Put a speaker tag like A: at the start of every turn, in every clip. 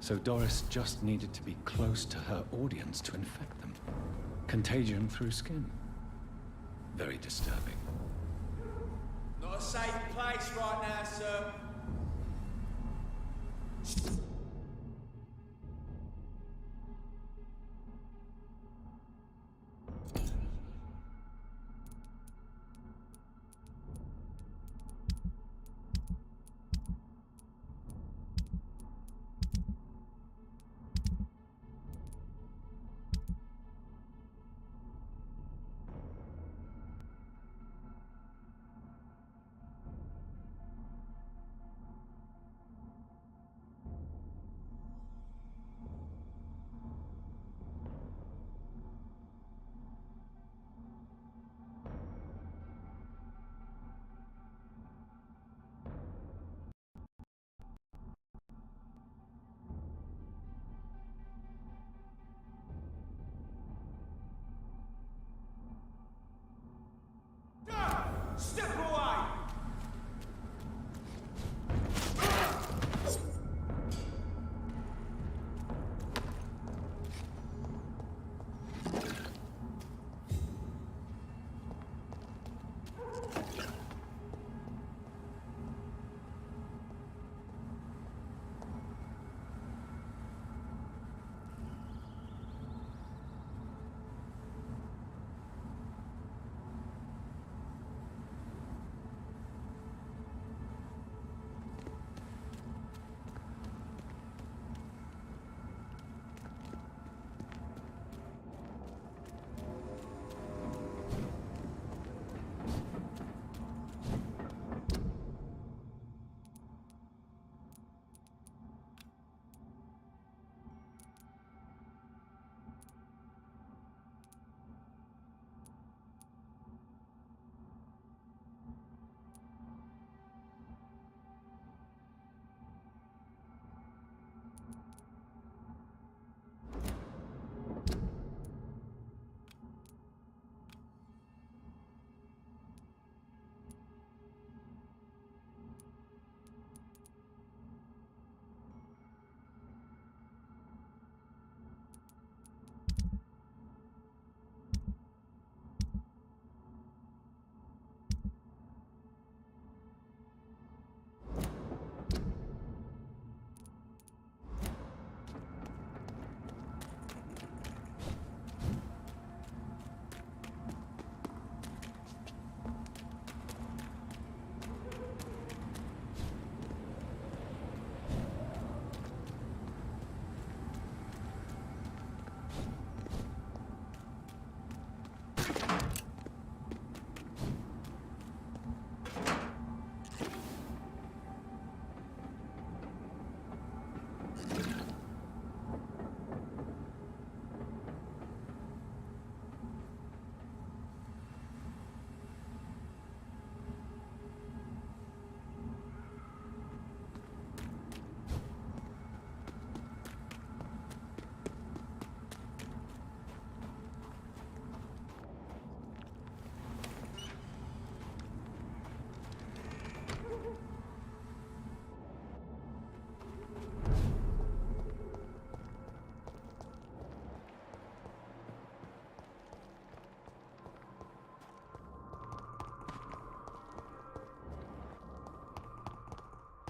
A: So Doris just needed to be close to her audience to infect them. Contagion through skin. Very disturbing.
B: Not a safe place right now, sir.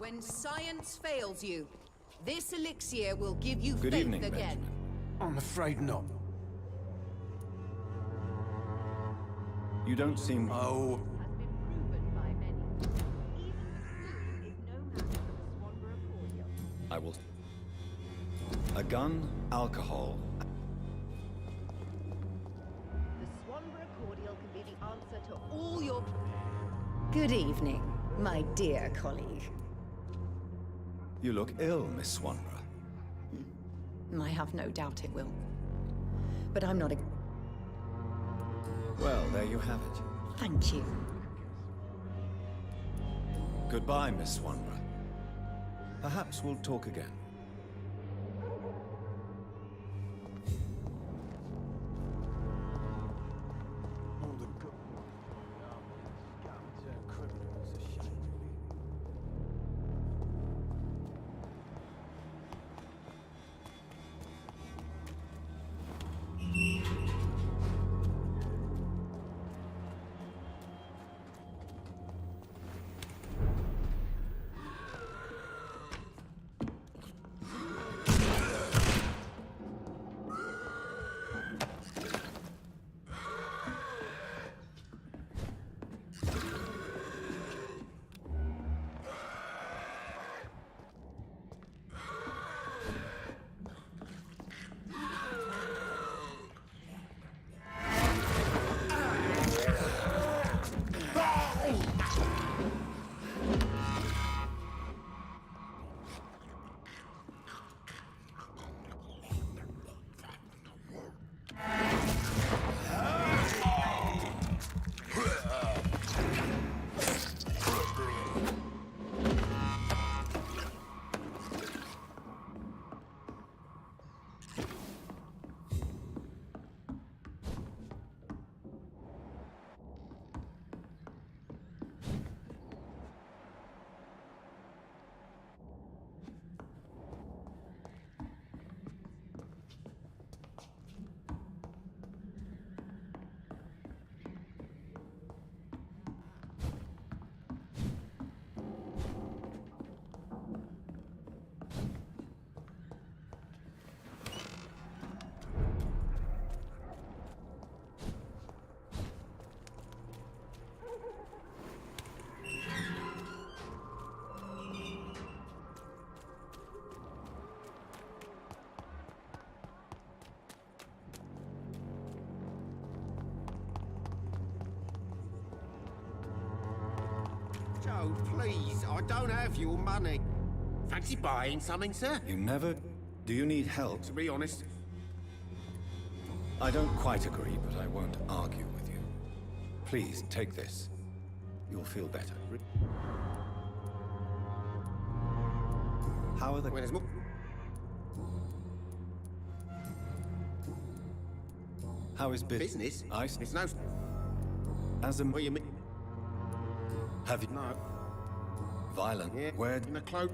C: When science fails you, this elixir will give you
A: Good
C: faith
A: evening,
C: again.
A: Benjamin.
D: I'm afraid not.
A: You don't seem...
D: Oh,
C: Has been proven by many. Even the fool is no match for the Swanborough cordial.
A: I will... A gun, alcohol...
C: The Swanborough cordial can be the answer to all your... Good evening, my dear colleague.
A: You look ill, Miss Swanborough.
C: I have no doubt it will. But I'm not a...
A: Well, there you have it.
C: Thank you.
A: Goodbye, Miss Swanborough. Perhaps we'll talk again.
D: all the good. Scum-turned criminals, a shame, really.
E: Joe, please, I don't have your money. Fancy buying something, sir?
A: You never... Do you need help?
E: To be honest,
A: I don't quite agree, but I won't argue with you. Please, take this. You'll feel better. How are the...
E: well, there's more.
A: How is
E: Business?
A: Ice?
E: It's no...
A: As a...
E: What you mean?
A: Have you...
E: No.
A: Violent?
E: Yeah.
A: Where...
E: In a cloak.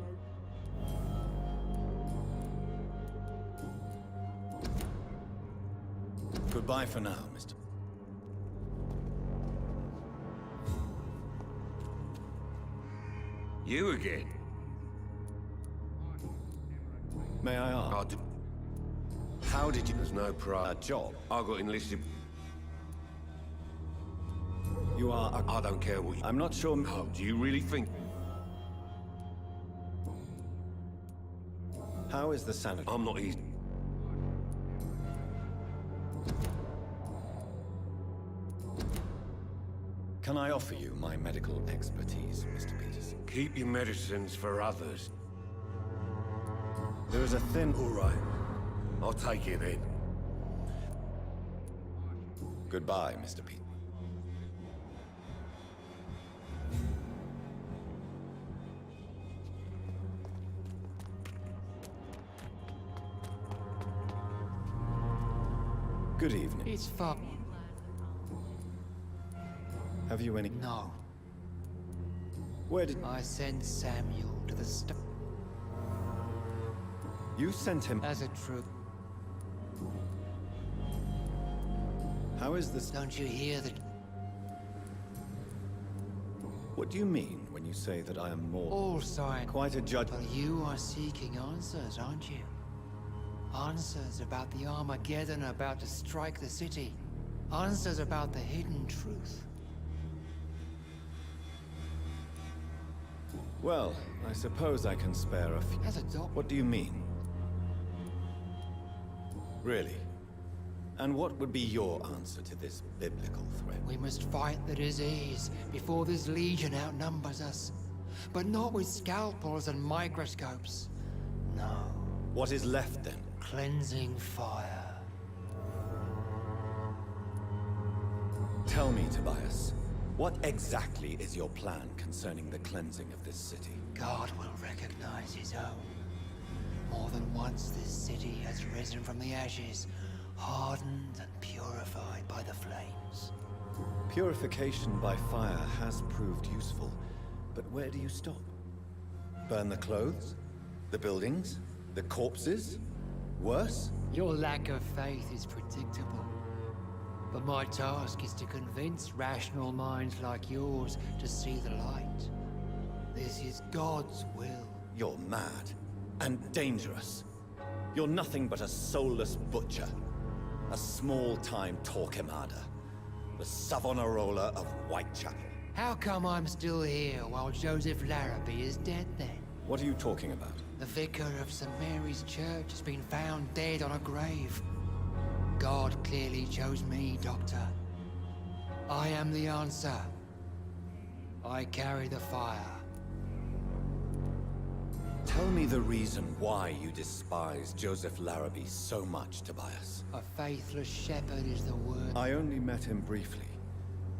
A: Goodbye for now, Mr.
F: You again?
A: May I ask?
F: I d-
A: How did you...
F: There's no
A: A
F: pride.
A: job?
F: I got enlisted.
A: You are a...
F: I don't care what you...
A: I'm not sure...
F: Oh, do you really think...
A: How is the sanity?
F: I'm not easy?
A: Can I offer you my medical expertise, Mr. Peterson?
F: Keep your medicines for others.
A: There is a thin...
F: All right. I'll take it then.
A: Goodbye, Mr. Peterson. Good evening.
G: It's far.
A: Have you any...
G: No.
A: Where did...
G: I sent Samuel to the
A: You sent him...
G: as a troop.
A: How is this...
G: Don't you hear that?
A: What do you mean when you...
H: you say that I am more...
G: All science.
H: Quite a judge...
G: But you are seeking answers, aren't you? Answers about the Armageddon about to strike the city. Answers about the hidden truth.
H: Well, I suppose I can spare a few...
G: As a doc...
H: What do you mean? Really? And what would be your answer to this biblical threat?
G: We must fight the disease before this legion outnumbers us. But not with scalpels and microscopes. No.
H: What is left then?
G: Cleansing fire.
H: Tell me, Tobias, what exactly is your plan concerning the cleansing of this city?
G: God will recognize his own. More than once this city has risen from the ashes, hardened and purified by the flames.
H: Purification by fire has proved useful, but where do you stop? Burn the clothes? The buildings? The corpses? Worse?
G: Your lack of faith is predictable. But my task is to convince rational minds like yours to see the light. This is God's will.
H: You're mad. And dangerous. You're nothing but a soulless butcher. A small-time Torquemada. The Savonarola of Whitechapel.
G: How come I'm still here while Joseph Larrabee is dead then?
H: What are you talking about?
G: The vicar of St. Mary's Church has been found dead on a grave. God clearly chose me, Doctor. I am the answer. I carry the fire.
H: Tell me the reason why you despise Joseph Larrabee so much, Tobias.
G: A faithless shepherd is the word.
H: I only met him briefly,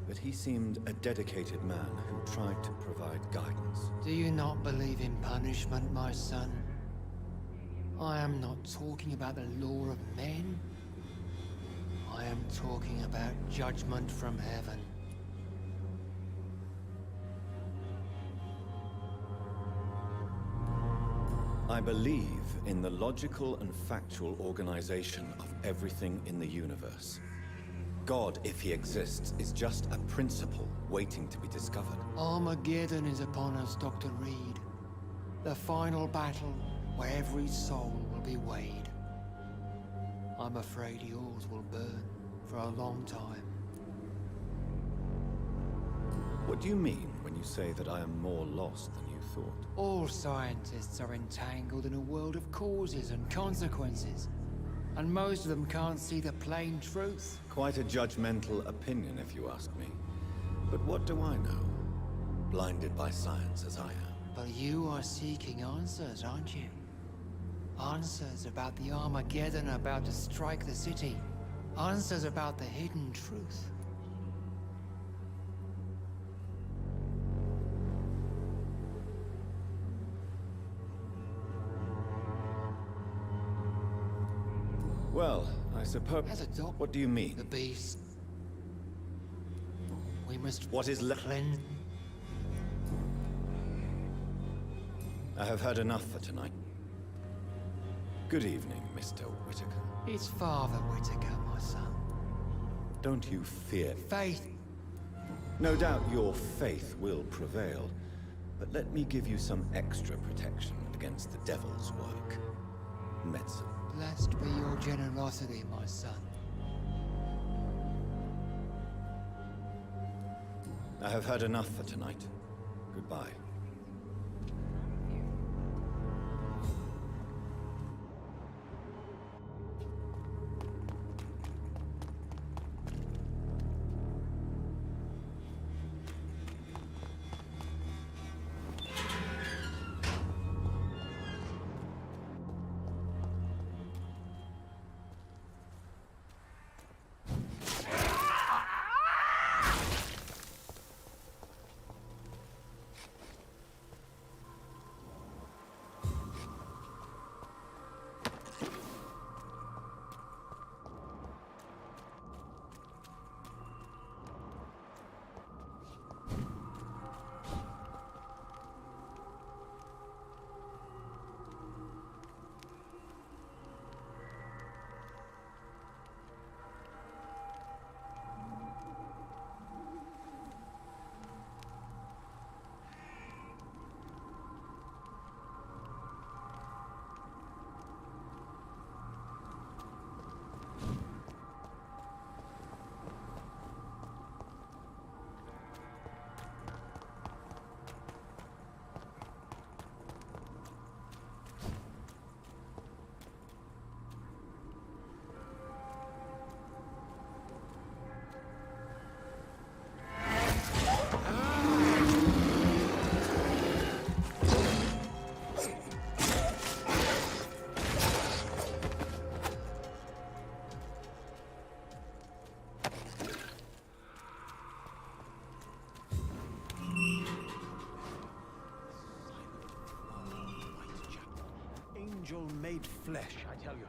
H: but he seemed a dedicated man who tried to provide guidance.
G: Do you not believe in punishment, my son? I am not talking about the law of men. I am talking about judgment from heaven.
H: I believe in the logical and factual organization of everything in the universe. God, if he exists, is just a principle waiting to be discovered.
G: Armageddon is upon us, Dr. Reed. The final battle where every soul will be weighed. I'm afraid yours will burn for a long time.
H: What do you mean when you say that I am more lost than you thought?
G: All scientists are entangled in a world of causes and consequences. And most of them can't see the plain truth.
H: Quite a judgmental opinion, if you ask me. But what do I know? Blinded by science as I am.
G: But you are seeking answers, aren't you? Answers about the Armageddon about to strike the city. Answers about the hidden truth.
H: Well, I suppose...
G: As a doc...
H: What do you mean?
G: The beast. We must...
H: What is left?
G: Cleanse...
H: I have heard enough for tonight. Good evening, Mr. Whitaker.
G: It's Father Whitaker, my son.
H: Don't you fear...
G: Faith.
H: No doubt your faith will prevail, but let me give you some extra protection against the devil's work. Medicine.
G: Blessed be your generosity, my son.
H: I have heard enough for tonight. Goodbye.
D: angel made flesh, I tell you.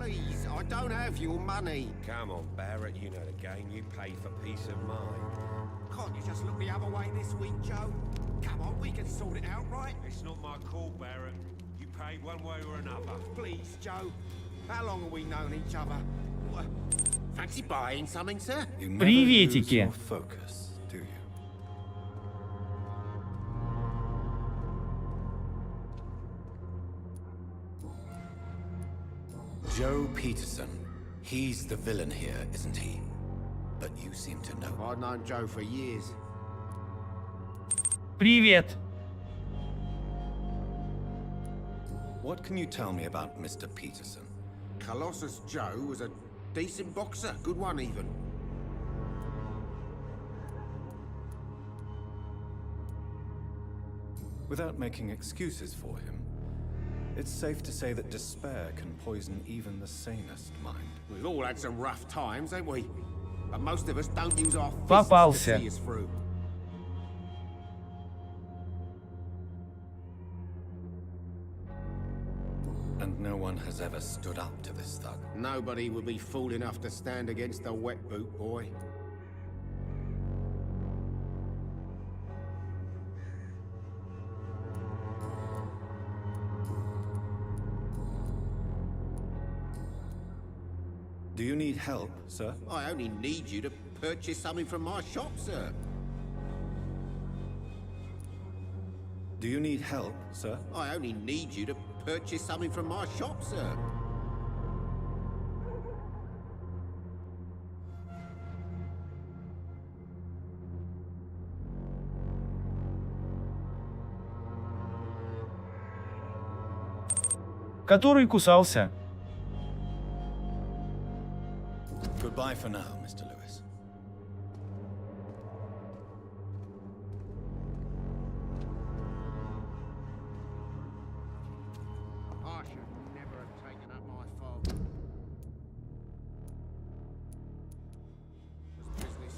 E: please, I don't have your money.
F: Come on, Barrett, you know the game. You pay for peace of mind.
E: Can't you just look the other way this week, Joe? Come on, we can sort it out, right?
F: It's not my call, Barrett. You pay one way or another.
E: Please, Joe. How long have we known each other? What? Fancy buying something, sir?
H: You never
I: Приветики.
H: lose your focus, do you? Joe Peterson. He's the villain here, isn't he? But you seem to know.
E: I've known Joe for years.
I: Привет.
H: What can you tell me about Mr. Peterson?
E: Colossus Joe was a decent boxer, good one even.
H: Without making excuses for him, it's safe to say that despair can poison even the sanest mind.
E: We've all had some rough times, ain't we? But most of us don't use our fists to
I: Попался.
E: see us through.
H: And no one has ever stood up to this thug.
E: Nobody would be fool enough to stand against a wet boot boy.
H: Do you need help, sir?
E: I only need you to purchase something from my shop, sir.
H: Do you need help, sir?
E: I only need you to purchase something from my shop, sir.
I: Который кусался.
H: Goodbye for now, Mr. Lewis.
E: I should never have taken up my father. It's business.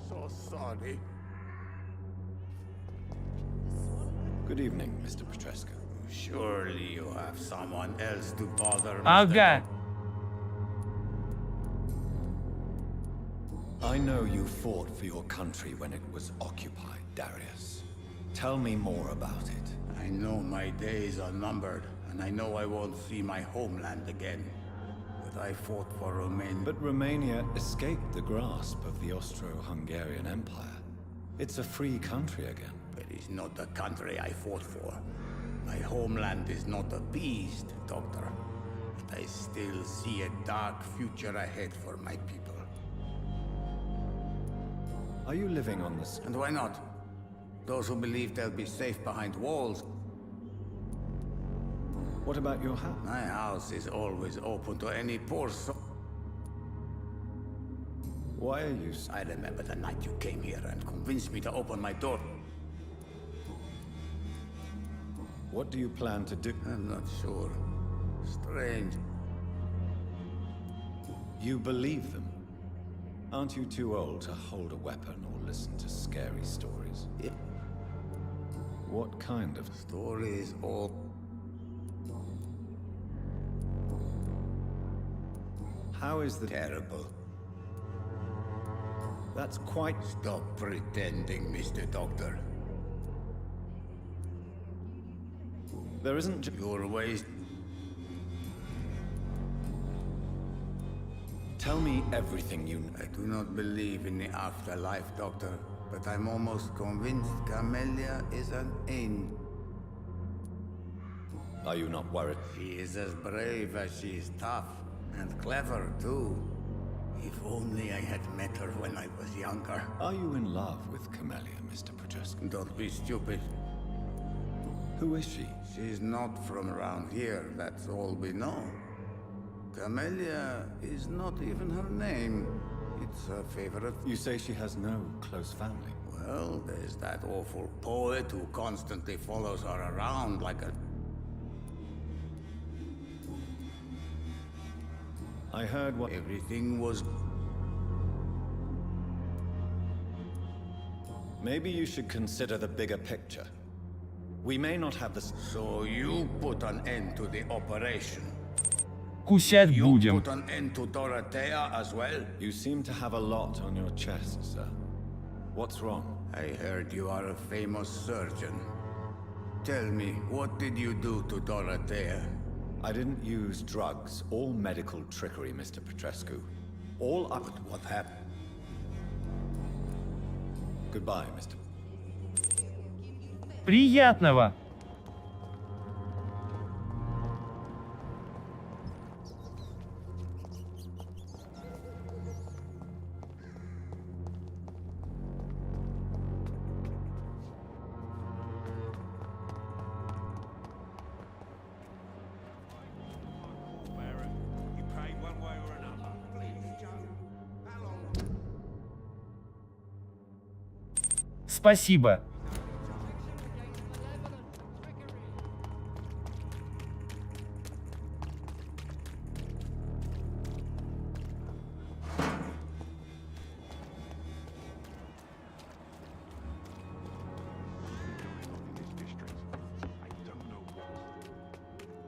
F: So sorry.
H: Good evening, Mr. Petrescu.
D: Surely you have someone else to bother, Mr.
I: Ага.
H: I know you fought for your country when it was occupied, Darius. Tell me more about it.
D: I know my days are numbered, and I know I won't see my homeland again. But I fought for Romania.
H: But Romania escaped the grasp of the Austro-Hungarian Empire. It's a free country again.
D: But it's not the country I fought for. My homeland is not appeased, Doctor. But I still see a dark future ahead for my people.
H: Are you living on the
D: And why not? Those who believe they'll be safe behind walls.
H: What about your house?
D: My house is always open to any poor soul.
H: Why are you...
D: I remember the night you came here and convinced me to open my door.
H: What do you plan to do?
D: I'm not sure. Strange.
H: You believe them? Aren't you too old to hold a weapon or listen to scary stories?
D: Yeah.
H: What kind of...
D: Stories all...
H: How is the...
D: terrible.
H: That's quite...
D: Stop pretending, Mr. Doctor.
H: There isn't...
D: Your ways...
H: Tell me everything you know.
D: I do not believe in the afterlife, Doctor, but I'm almost convinced Camellia is an angel.
H: Are you not worried?
D: She is as brave as she is tough, and clever, too. If only I had met her when I was younger.
H: Are you in love with Camellia, Mr. Petrescu?
D: Don't be stupid.
H: Who is she?
D: She's not from around here, that's all we know. Camellia is not even her name. It's her favorite.
H: You say she has no close family.
D: Well, there's that awful poet who constantly follows her around like a...
H: I heard what...
D: Everything was...
H: Maybe you should consider the bigger picture. We may not have the...
D: So you put an end to the operation.
I: Кусять
D: You
I: будем.
D: put an end to Dorothea as well?
H: You seem to have a lot on your chest, sir. What's wrong?
D: I heard you are a famous surgeon. Tell me, what did you do to Dorothea?
H: I didn't use drugs or medical trickery, Mr. Petrescu. All up...
D: But what happened?
H: Goodbye, Mr.
I: Приятного.
F: You pay one way or another.
E: Please, Joe. How long?
I: Спасибо.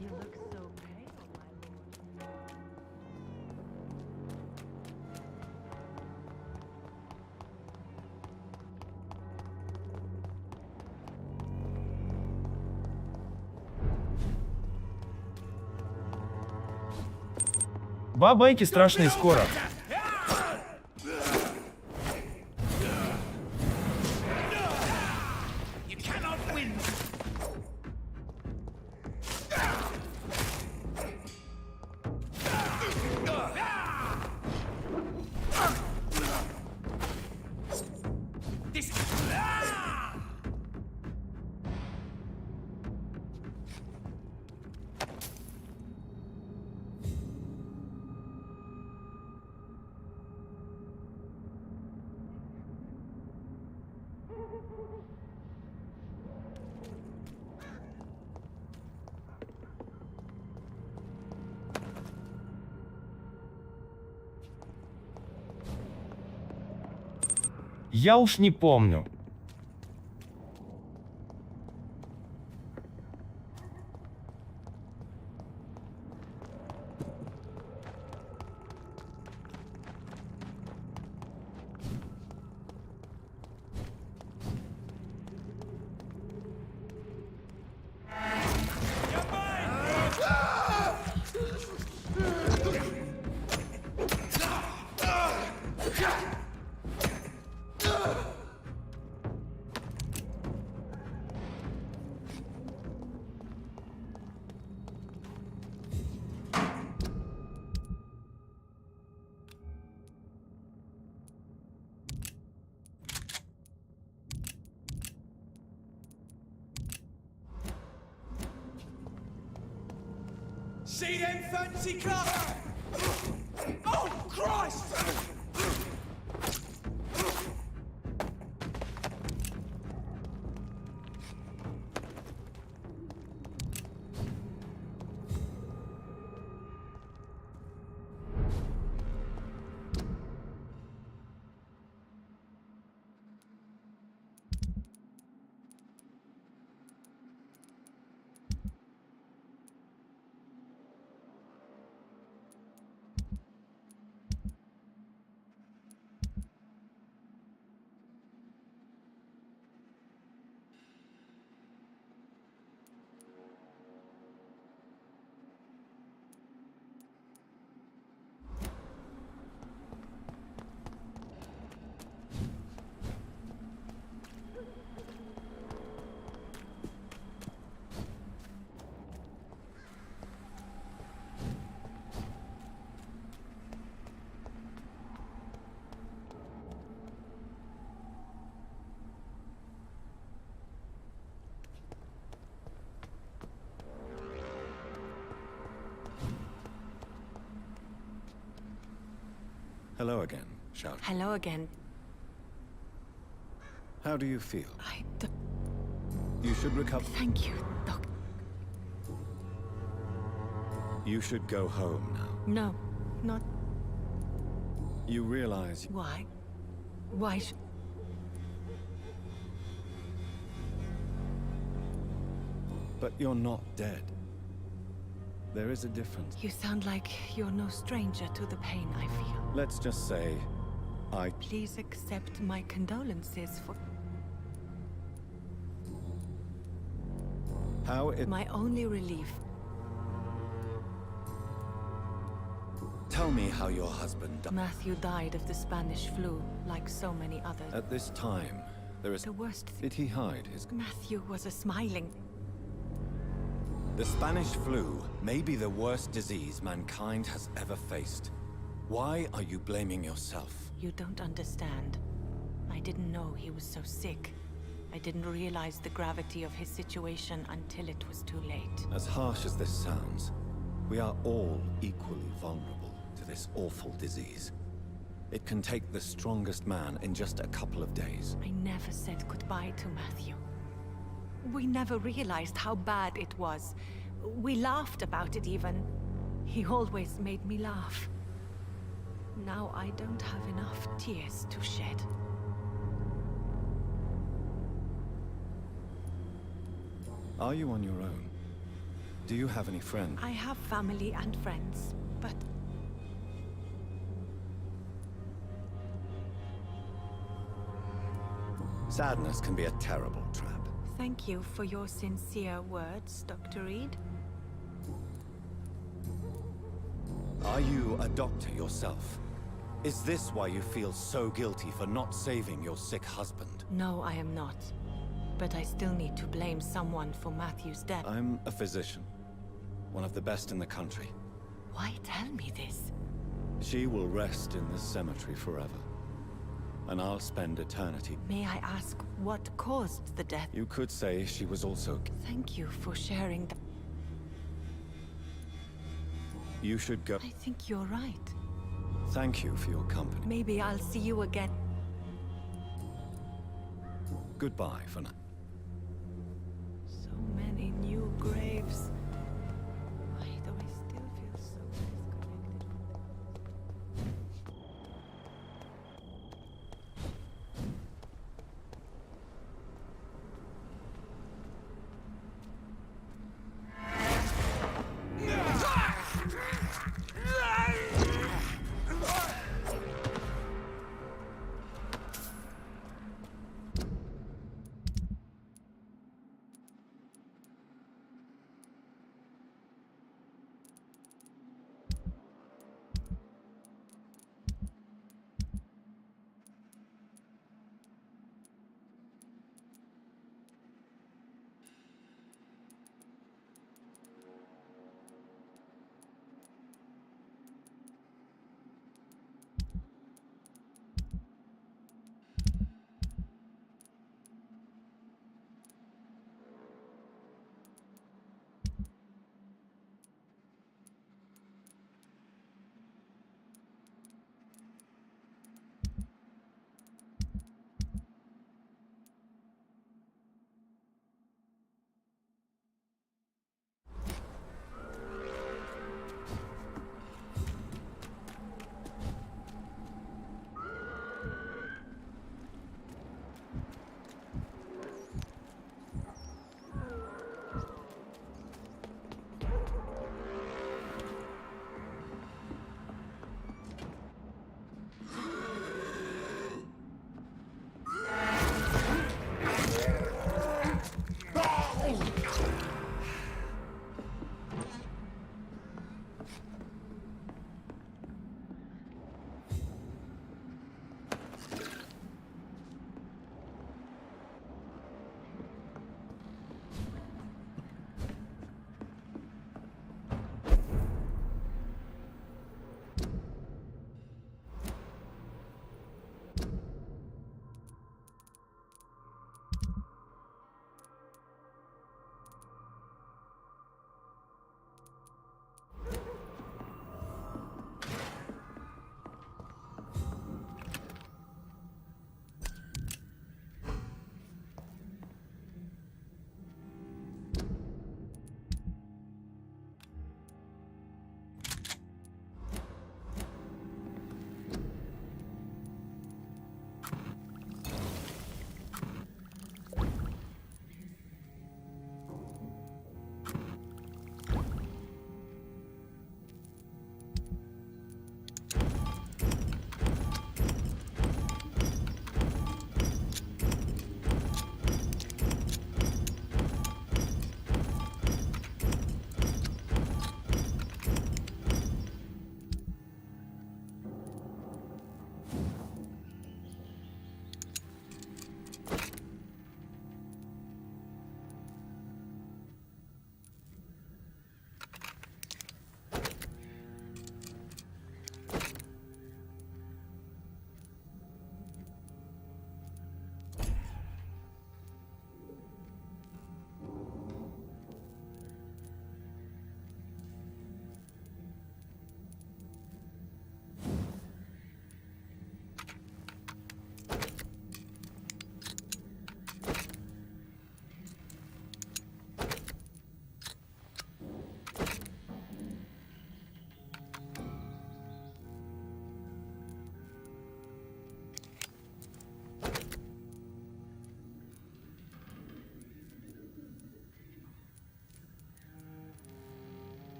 C: You look so pale, my lord.
I: Бабайки страшные скоро.
B: You cannot win. This.
I: Я уж не помню.
B: See them fancy clothes? Oh, Christ!
H: Hello again, Charlotte.
C: Hello again.
H: How do you feel?
C: I
H: You should recover.
C: thank you, Doc.
H: You should go home now.
C: No, not...
H: You realize...
C: Why? Why
H: But you're not dead. There is a difference.
C: You sound like you're no stranger to the pain I feel.
H: Let's just say,
C: Please accept my condolences for...
H: How it...
C: My only relief.
H: Tell me how your husband died.
C: Matthew died of the Spanish flu, like so many others.
H: At this time, there is...
C: The worst
H: Did he hide his...
C: Matthew was a smiling...
H: The Spanish flu may be the worst disease mankind has ever faced. Why are you blaming yourself?
C: You don't understand. I didn't know he was so sick. I didn't realize the gravity of his situation until it was too late.
H: As harsh as this sounds, we are all equally vulnerable to this awful disease. It can take the strongest man in just a couple of days.
C: I never said goodbye to Matthew. We never realized how bad it was. We laughed about it even. He always made me laugh. Now I don't have enough tears to shed.
H: Are you on your own? Do you have any friends?
C: I have family and friends, but...
H: Sadness can be a terrible trap.
C: Thank you for your sincere words, Dr. Reed.
H: Are you a doctor yourself? Is this why you feel so guilty for not saving your sick husband?
C: No, I am not. But I still need to blame someone for Matthew's death.
H: I'm a physician. One of the best in the country.
C: Why tell me this?
H: She will rest in this cemetery forever. And I'll spend eternity.
C: May I ask what caused the death?
H: You could say she was also...
C: Thank you for sharing that.
H: You should go...
C: I think you're right.
H: Thank you for your company.
C: Maybe I'll see you again.
H: Goodbye for now.
C: So many new graves. Why do I still feel so disconnected from them?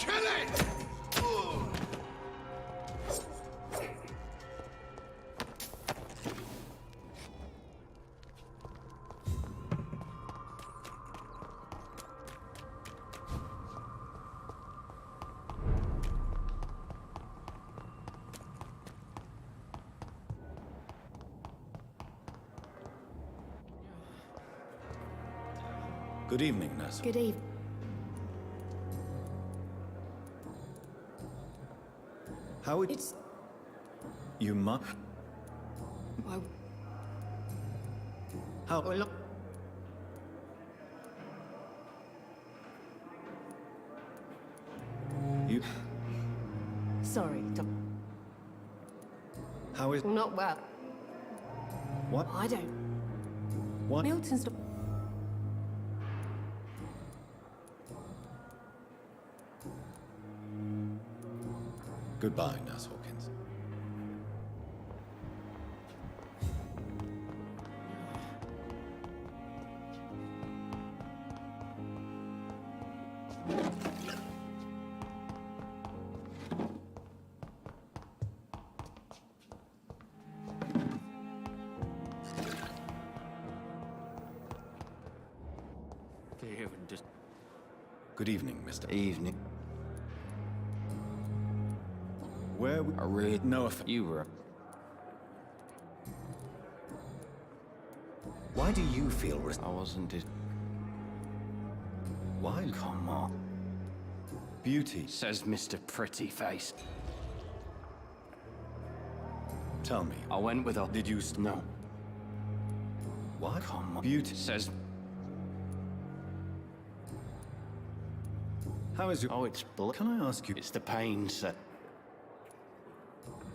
E: Kill it!
H: Good evening, nurse.
J: Good evening.
H: How would...
J: It's...
H: You must...
J: Well...
H: How...
J: Well, look...
H: You...
J: Sorry,
H: How is...
J: not well.
H: What?
J: I don't...
H: What?
J: Milton's...
H: Goodbye, Nurse Hawkins. Good evening, Mr.
K: Evening.
H: Where we...
K: I read
H: No, if...
K: you were.
H: Why do you feel...
K: I wasn't it.
H: Why?
K: Come on.
H: Beauty.
K: Says Mr. Pretty Face.
H: Tell me.
K: I went with her.
H: Did you...
K: No.
H: What?
K: Come on.
H: Beauty.
K: Says.
H: How is your...
K: Oh, it's blood.
H: Can I ask you...
K: It's the pain, sir.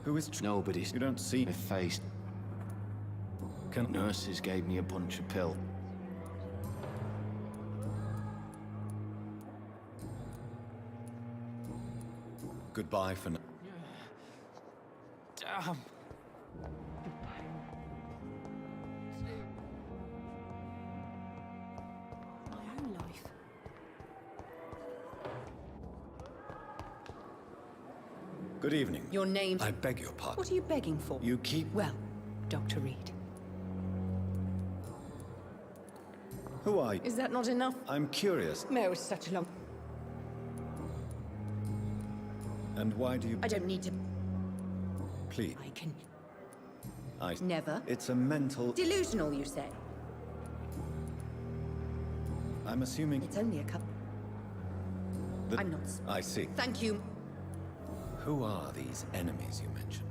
H: Who is...
K: Nobody's.
H: You don't see...
K: My face.
H: Can...
K: Nurses gave me a bunch of pills.
H: Goodbye for now.
K: Damn.
J: My own life.
H: Good evening.
J: Your name...
H: I beg your pardon.
J: What are you begging for?
H: You keep...
J: Well, Dr. Reed.
H: Who are you?
J: Is that not enough?
H: I'm curious.
J: Mayor was such a long...
H: And why do you...
J: I don't need to...
H: Please.
J: I can...
H: I...
J: Never.
H: It's a mental...
J: Delusional, you say?
H: I'm assuming...
J: It's only a couple...
H: that...
J: I'm not...
H: I see.
J: Thank you.
H: Who are these enemies you mentioned?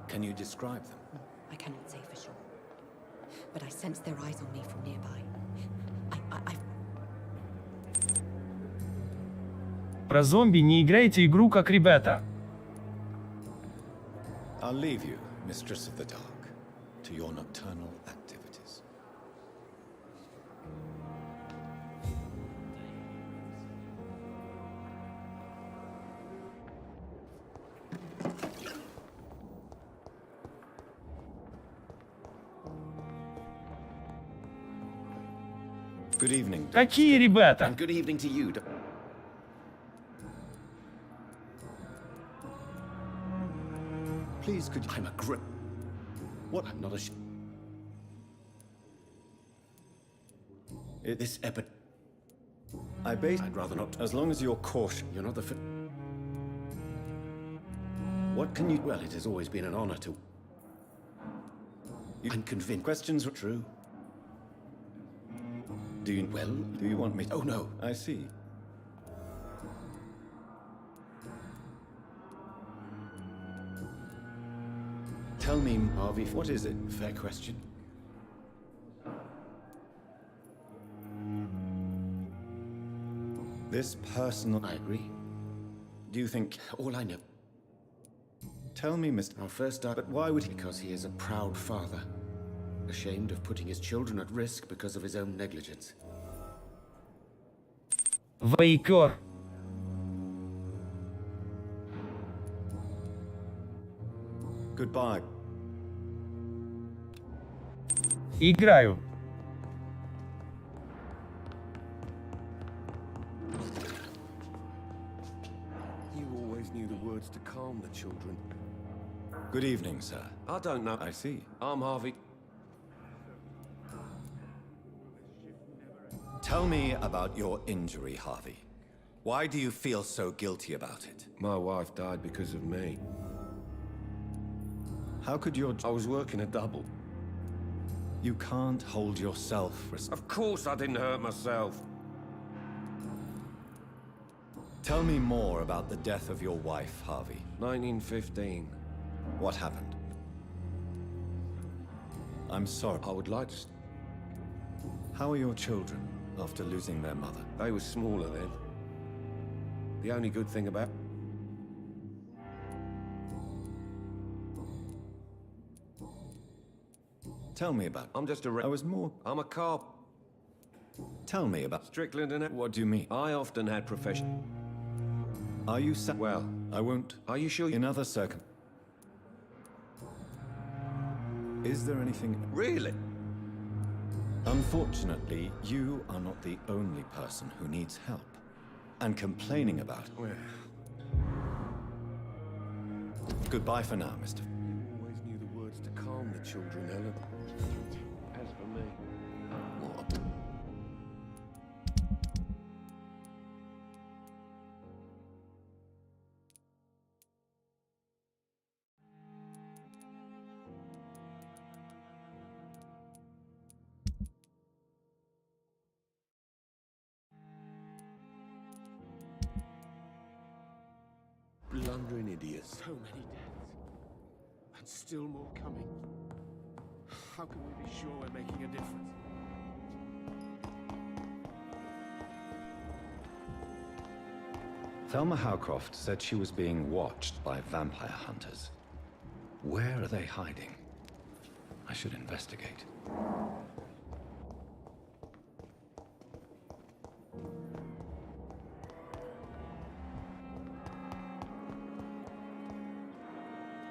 H: Can you describe them?
J: No, I cannot say for sure. But I sense their eyes on me from nearby. I've...
I: Про зомби не играйте игру как ребята.
H: I'll leave you, Mistress of the Dark, to your nocturnal activities. Good evening.
I: Какие ребята?
K: And good evening to you.
H: Please, could you...
K: I'm a grip.
H: What?
K: I'm not a
H: This epic... I'd
K: rather not.
H: As long as you're cautious.
K: You're not the fit.
H: What can you...
K: Well, it has always been an honor to. I'm convinced.
H: Questions are true. Do you...
K: Well...
H: Do you want me to...
K: Oh, no.
H: I see. Tell me, Harvey, what is it?
K: Fair question.
H: This personal...
K: I agree.
H: Do you think...
K: All I know.
H: Tell me, Mr...
K: Our first start.
H: But why would he...
K: Because he is a proud father. Ashamed of putting his children at risk because of his own negligence.
I: VampYr.
H: Goodbye.
I: Играю.
F: always knew the words to calm the children.
H: Good evening, sir.
F: I don't know.
H: I see.
F: I'm Harvey.
H: Tell me about your injury, Harvey. Why do you feel so guilty about it?
F: My wife died because of me.
H: How could your...
F: I was working a double.
H: You can't hold yourself
F: Of course I didn't hurt myself.
H: Tell me more about the death of your wife, Harvey.
F: 1915.
H: What happened? I'm sorry.
F: I would like to...
H: How are your children after losing their mother?
F: They were smaller then. The only good thing about...
H: Tell me about...
F: I'm just a...
H: I was more...
F: I'm a cop.
H: Tell me about...
F: Strickland and...
H: What do you mean?
F: I often had profession...
H: Are you
F: Well...
H: I won't...
F: Are you sure you...
H: In other circum... Is there anything...
F: Really?
H: Unfortunately, you are not the only person who needs help. And complaining about it.
F: Well...
H: Goodbye for now, Mr.
F: Always knew the words to calm the children, Ellen. As for me... What? Blundering idiots.
E: So many deaths. And still more coming. How can we be sure we're making a difference?
A: Thelma Howcroft said she was being watched by vampire hunters. Where are they hiding? I should investigate.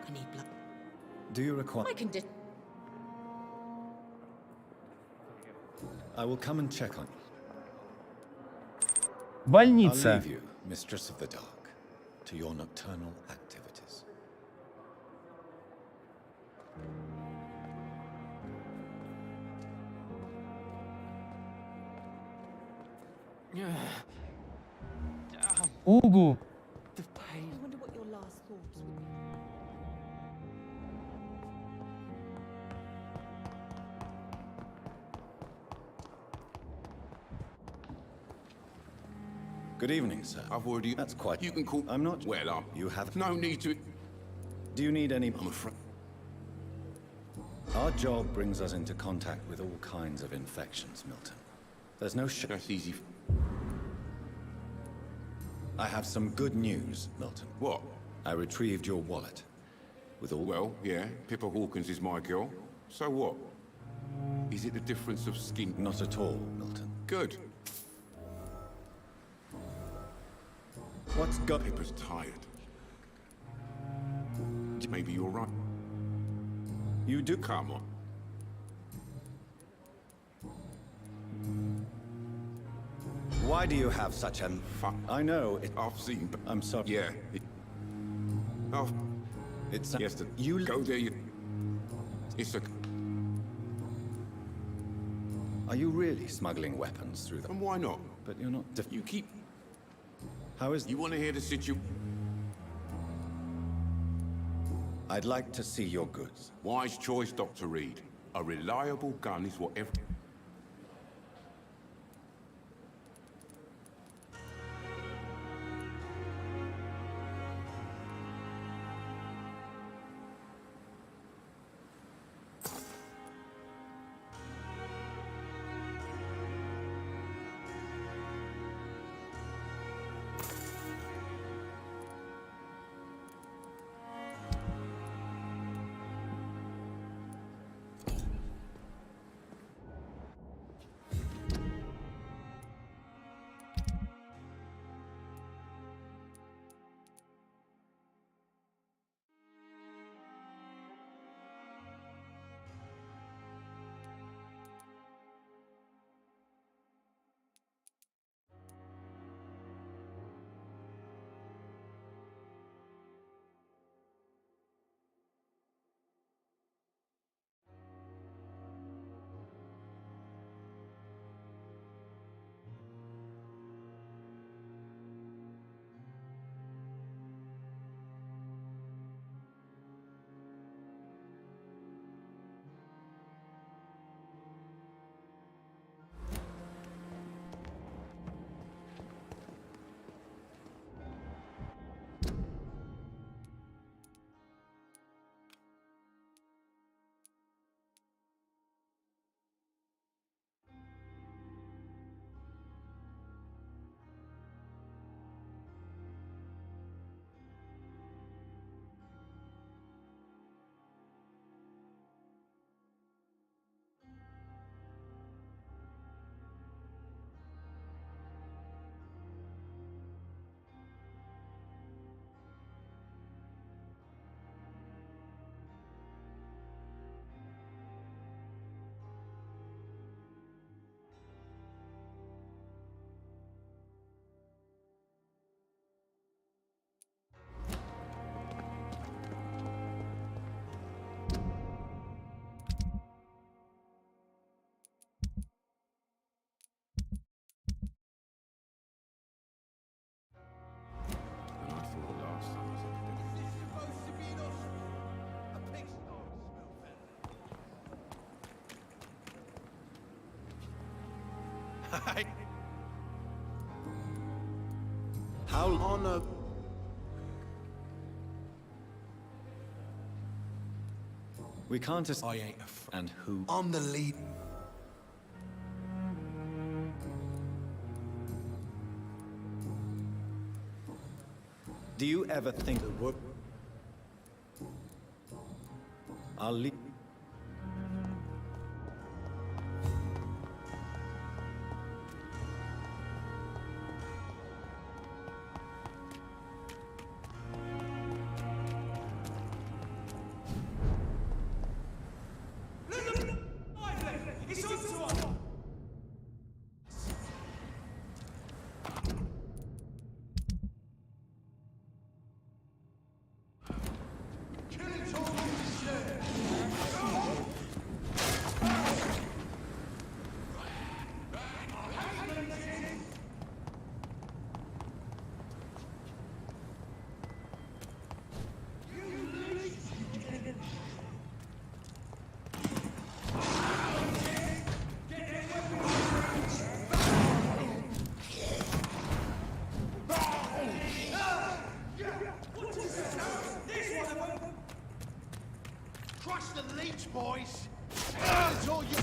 J: I need blood.
H: Do you require...
J: I can
H: I will come and check on you. I'll
I: Больница.
H: leave you, Mistress of the Dark, to your nocturnal activities.
I: Угу.
E: The pain.
J: I wonder what your last thoughts would be.
H: Good evening, sir.
L: I've already...
H: That's quite...
L: You can call...
H: I'm not...
L: Well,
H: You have...
L: No need to...
H: Do you need any...
L: I'm afraid...
H: Our job brings us into contact with all kinds of infections, Milton. There's no
L: That's easy.
H: I have some good news, Milton.
L: What?
H: I retrieved your wallet. With all...
L: Well, yeah, Pippa Hawkins is my girl. So what? Is it the difference of skin?
H: Not at all, Milton.
L: Good.
H: What's got...
L: Pippa's tired. Maybe you're right.
H: You do...
L: Come on.
H: Why do you have such a...
L: Fuck.
H: I know,
L: I've seen...
H: I'm sorry.
L: Yeah. Oh,
H: It's...
L: yes, the...
H: You...
L: Go there, you... It's a...
H: Are you really smuggling weapons through them?
L: And why not?
H: But you're not...
L: You keep...
H: How is...
L: You want to hear the situation?
H: I'd like to see your goods.
L: Wise choice, Dr. Reed. A reliable gun is whatever...
H: How on a... We can't just...
K: I ain't a
H: And who...
K: I'm the lead.
H: Do you ever think...
K: What?
H: I'll leave...
B: It's up to us!
E: Crush the leech, boys! It's all you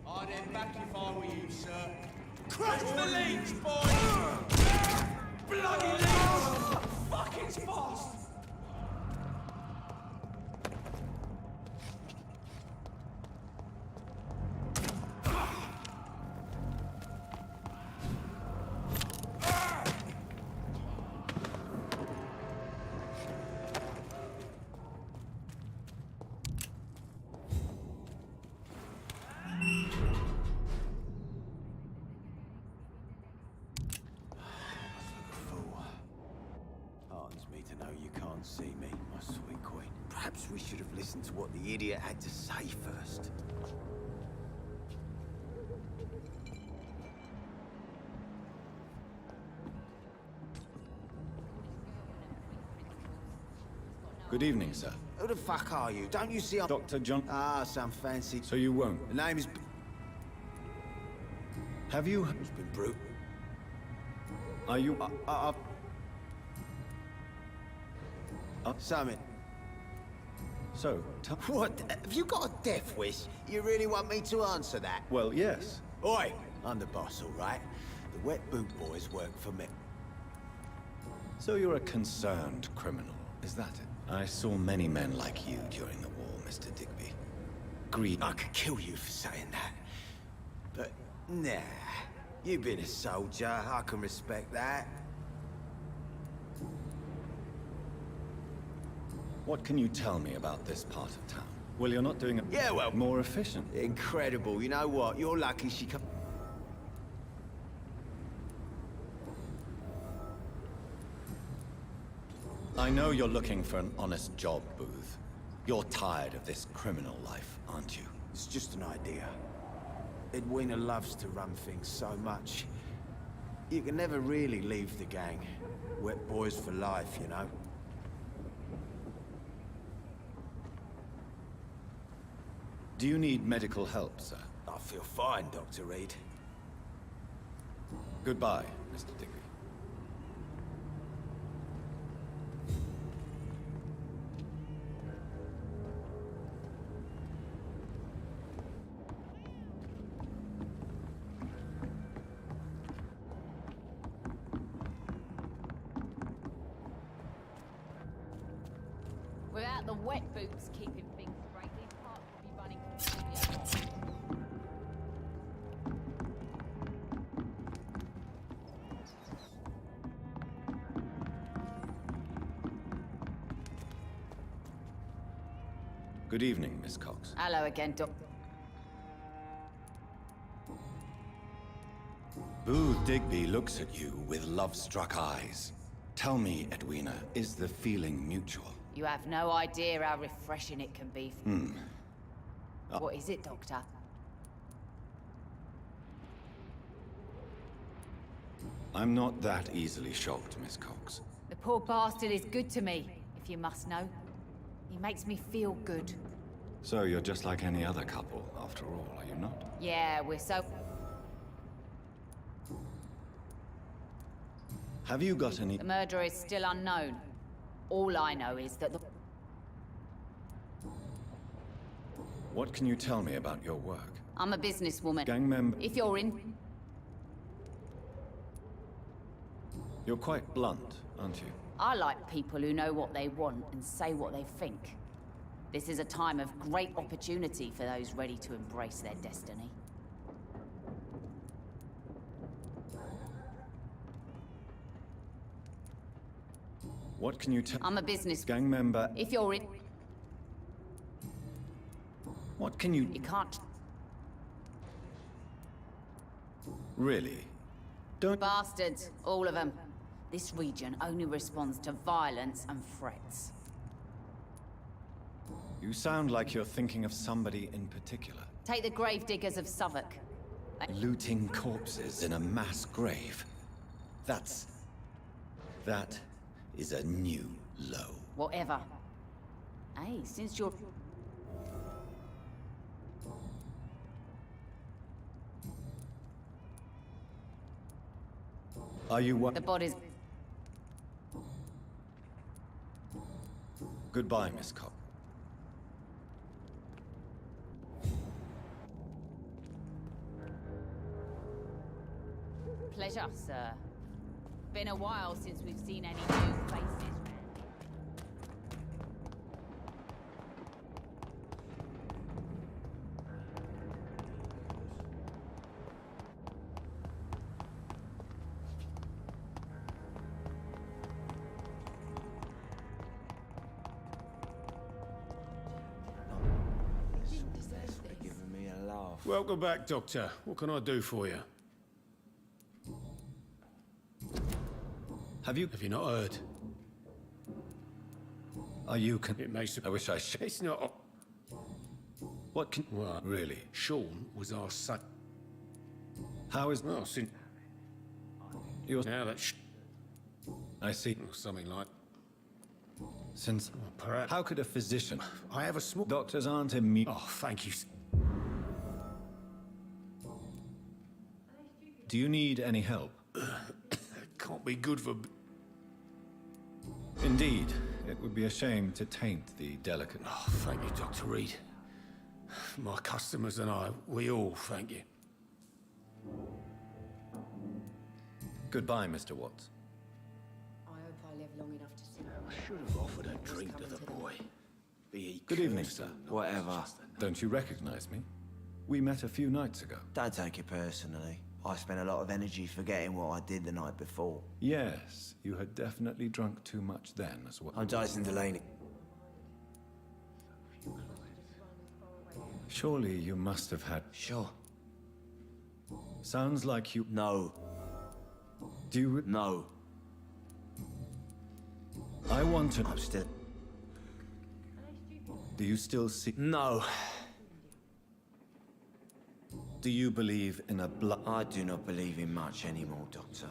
B: I'd head back if I were you, sir. Crush the leech, boys! Bloody leech! Fuck, it's fast!
K: See me, my sweet queen. Perhaps we should have listened to what the idiot had to say first.
H: Good evening, sir.
K: Who the fuck are you? Don't you see I'm...
H: Dr. John...
K: Ah, some fancy...
H: So you won't?
K: The name is...
H: Have you...
K: It's been brutal.
H: Are you...
K: Summit.
H: So,
K: What? Have you got a death wish? You really want me to answer that?
H: Well, yes.
K: Oi! I'm the boss, all right? The wet boot boys work for me.
H: So you're a concerned criminal, is that it? I saw many men like you during the war, Mr. Digby. Greed...
K: I could kill you for saying that. But, nah. You've been a soldier, I can respect that.
H: What can you tell me about this part of town? Well, you're not doing it...
K: Yeah, well...
H: More efficient.
K: Incredible. You know what? You're lucky she come...
H: I know you're looking for an honest job, Booth. You're tired of this criminal life, aren't you?
K: It's just an idea. Edwina loves to run things so much. You can never really leave the gang. Wet boys for life, you know?
H: Do you need medical help, sir?
K: I feel fine, Dr. Reid.
H: Goodbye, Mr. Digby.
M: Without the wet boots keeping things straight, these parts would be running completely amok.
H: Good evening, Miss Cox.
M: Hello again, Doc.
H: Booth Digby looks at you with love-struck eyes. Tell me, Edwina, is the feeling mutual?
M: You have no idea how refreshing it can be. What is it, Doctor?
H: I'm not that easily shocked, Miss Cox.
M: The poor bastard is good to me, if you must know. He makes me feel good.
H: So you're just like any other couple, after all, are you not?
M: Yeah, we're so...
H: Have you got any...
M: The murderer is still unknown. All I know is that the...
H: What can you tell me about your work?
M: I'm a businesswoman.
H: Gang member...
M: If you're in...
H: You're quite blunt, aren't you?
M: I like people who know what they want and say what they think. This is a time of great opportunity for those ready to embrace their destiny.
H: What can you tell...
M: I'm a business...
H: Gang member...
M: If you're in...
H: What can you...
M: You can't...
H: Really? Don't...
M: Bastards, all of them. This region only responds to violence and threats.
H: You sound like you're thinking of somebody in particular.
M: Take the gravediggers of Southwark.
H: Looting corpses in a mass grave. That is a new low.
M: Whatever. Hey, since you're...
H: Are you what?
M: The bodies...
H: Goodbye, Miss Cox.
M: Pleasure, sir. Been a while since we've seen any new faces.
K: Giving me a laugh.
E: Welcome back, Doctor. What can I do for you?
H: Have you
E: not heard?
H: Are you
E: It makes
H: I wish I should.
E: It's not...
H: What can...
E: Well,
H: Really?
E: Sean was our son.
H: How is...
E: Well, since...
H: You're...
E: Now that...
H: I see.
E: Or something like...
H: Since...
E: Perhaps...
H: How could a physician...
E: I have a small...
H: Doctors aren't immune...
E: Oh, thank you.
H: Do you need any help?
E: Can't be good for...
H: Indeed. It would be a shame to taint the delicate...
E: Oh, thank you, Dr. Reed. My customers and I, we all thank you.
H: Goodbye, Mr. Watts.
J: I hope I live long enough to see.
E: I should have offered a drink to the boy.
H: Good evening, sir.
K: Whatever.
H: Don't you recognize me? We met a few nights ago.
K: Don't take it personally. I spent a lot of energy forgetting what I did the night before.
H: Yes, you had definitely drunk too much then as well.
K: I'm Jason Delaney.
H: Surely you must have had...
K: Sure.
H: Sounds like you...
K: No.
H: Do you...
K: No.
H: I want to...
K: I'm still...
H: Do you still see...
K: No.
H: Do you believe in a blood...
K: I do not believe in much anymore, Doctor.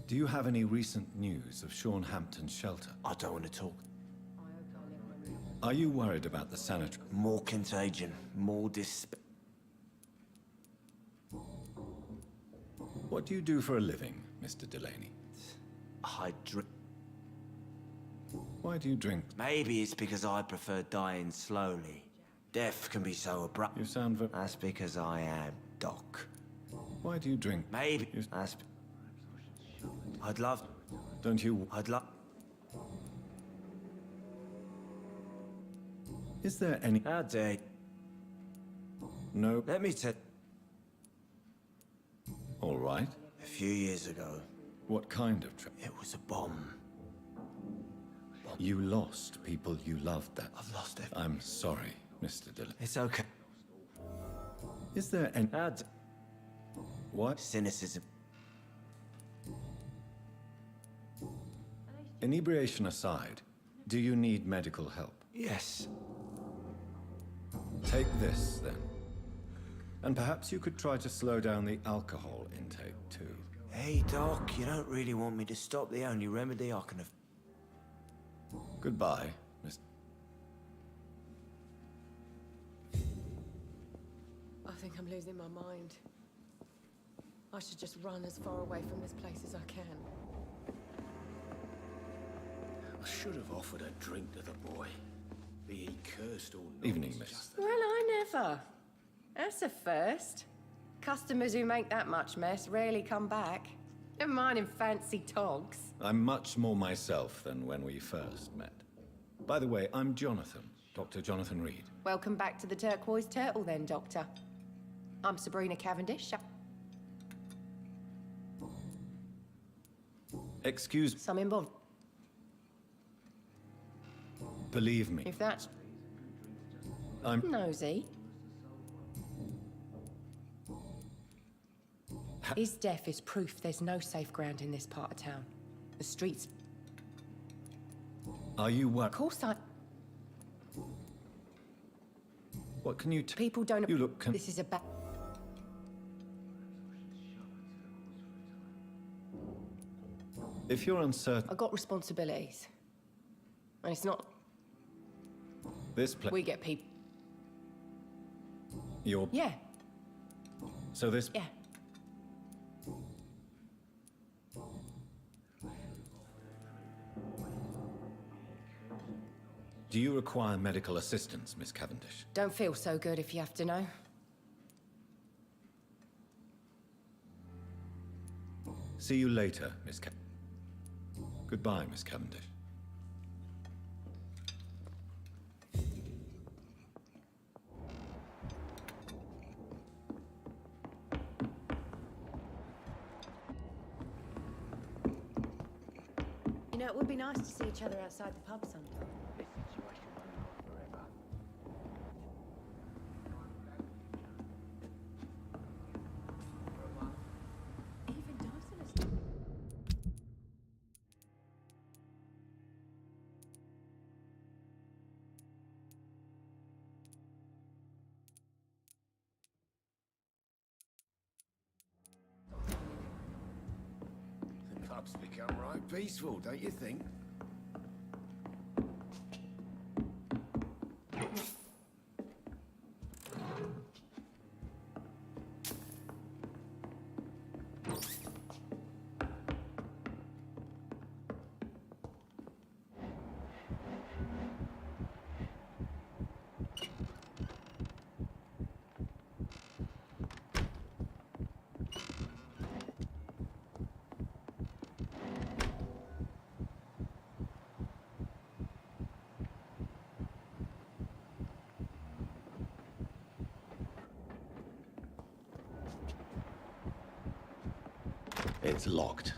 H: Do you have any recent news of Sean Hampton's shelter?
K: I don't want to talk.
H: Are you worried about the sanitary...
K: More contagion, more despair.
H: What do you do for a living, Mr. Delaney?
K: I drink.
H: Why do you drink?
K: Maybe it's because I prefer dying slowly. Death can be so abrupt.
H: You sound very...
K: That's because I am Doc.
H: Why do you drink?
K: Maybe. That's... I'd love...
H: Don't you...
K: I'd love...
H: Is there any...
K: How dare...
H: No...
K: Let me tell...
H: All right.
K: A few years ago,
H: What kind of trip?
K: it was a bomb.
H: You lost people you loved that...
K: I've lost everything.
H: I'm sorry, Mr. Delaney.
K: It's okay.
H: Is there any...
K: How d...
H: What?
K: Cynicism.
H: Inebriation aside, do you need medical help?
K: Yes.
H: Take this, then. And perhaps you could try to slow down the alcohol intake, too.
K: Hey, Doc, you don't really want me to stop the only remedy I can have...
H: Goodbye, Miss...
J: I think I'm losing my mind. I should just run as far away from this place as I can.
E: I should have offered a drink to the boy. Be he cursed or not.
H: Evening, miss.
J: Well, I never. That's a first. Customers who make that much mess rarely come back. Never mind in fancy togs.
H: I'm much more myself than when we first met. By the way, I'm Jonathan, Dr. Jonathan Rid.
J: Welcome back to the Turquoise Turtle then, Doctor. I'm Sabrina Cavendish.
H: Excuse me.
J: Some involved.
H: Believe me.
J: If that's...
H: I'm...
J: nosy. His death is proof there's no safe ground in this part of town. The streets...
H: Are you what?
J: Of course I...
H: What can you
J: People don't...
H: You look...
J: This is a bad...
H: If you're uncertain...
J: I've got responsibilities. And it's not...
H: This place...
J: We get people...
H: You're...
J: Yeah.
H: So this...
J: Yeah.
H: Do you require medical assistance, Miss Cavendish?
J: Don't feel so good if you have to know.
H: See you later, Miss Goodbye, Miss Cavendish.
N: You know, it would be nice to see each other outside the pub sometime.
E: Pub's become right peaceful, don't you think?
A: It's locked.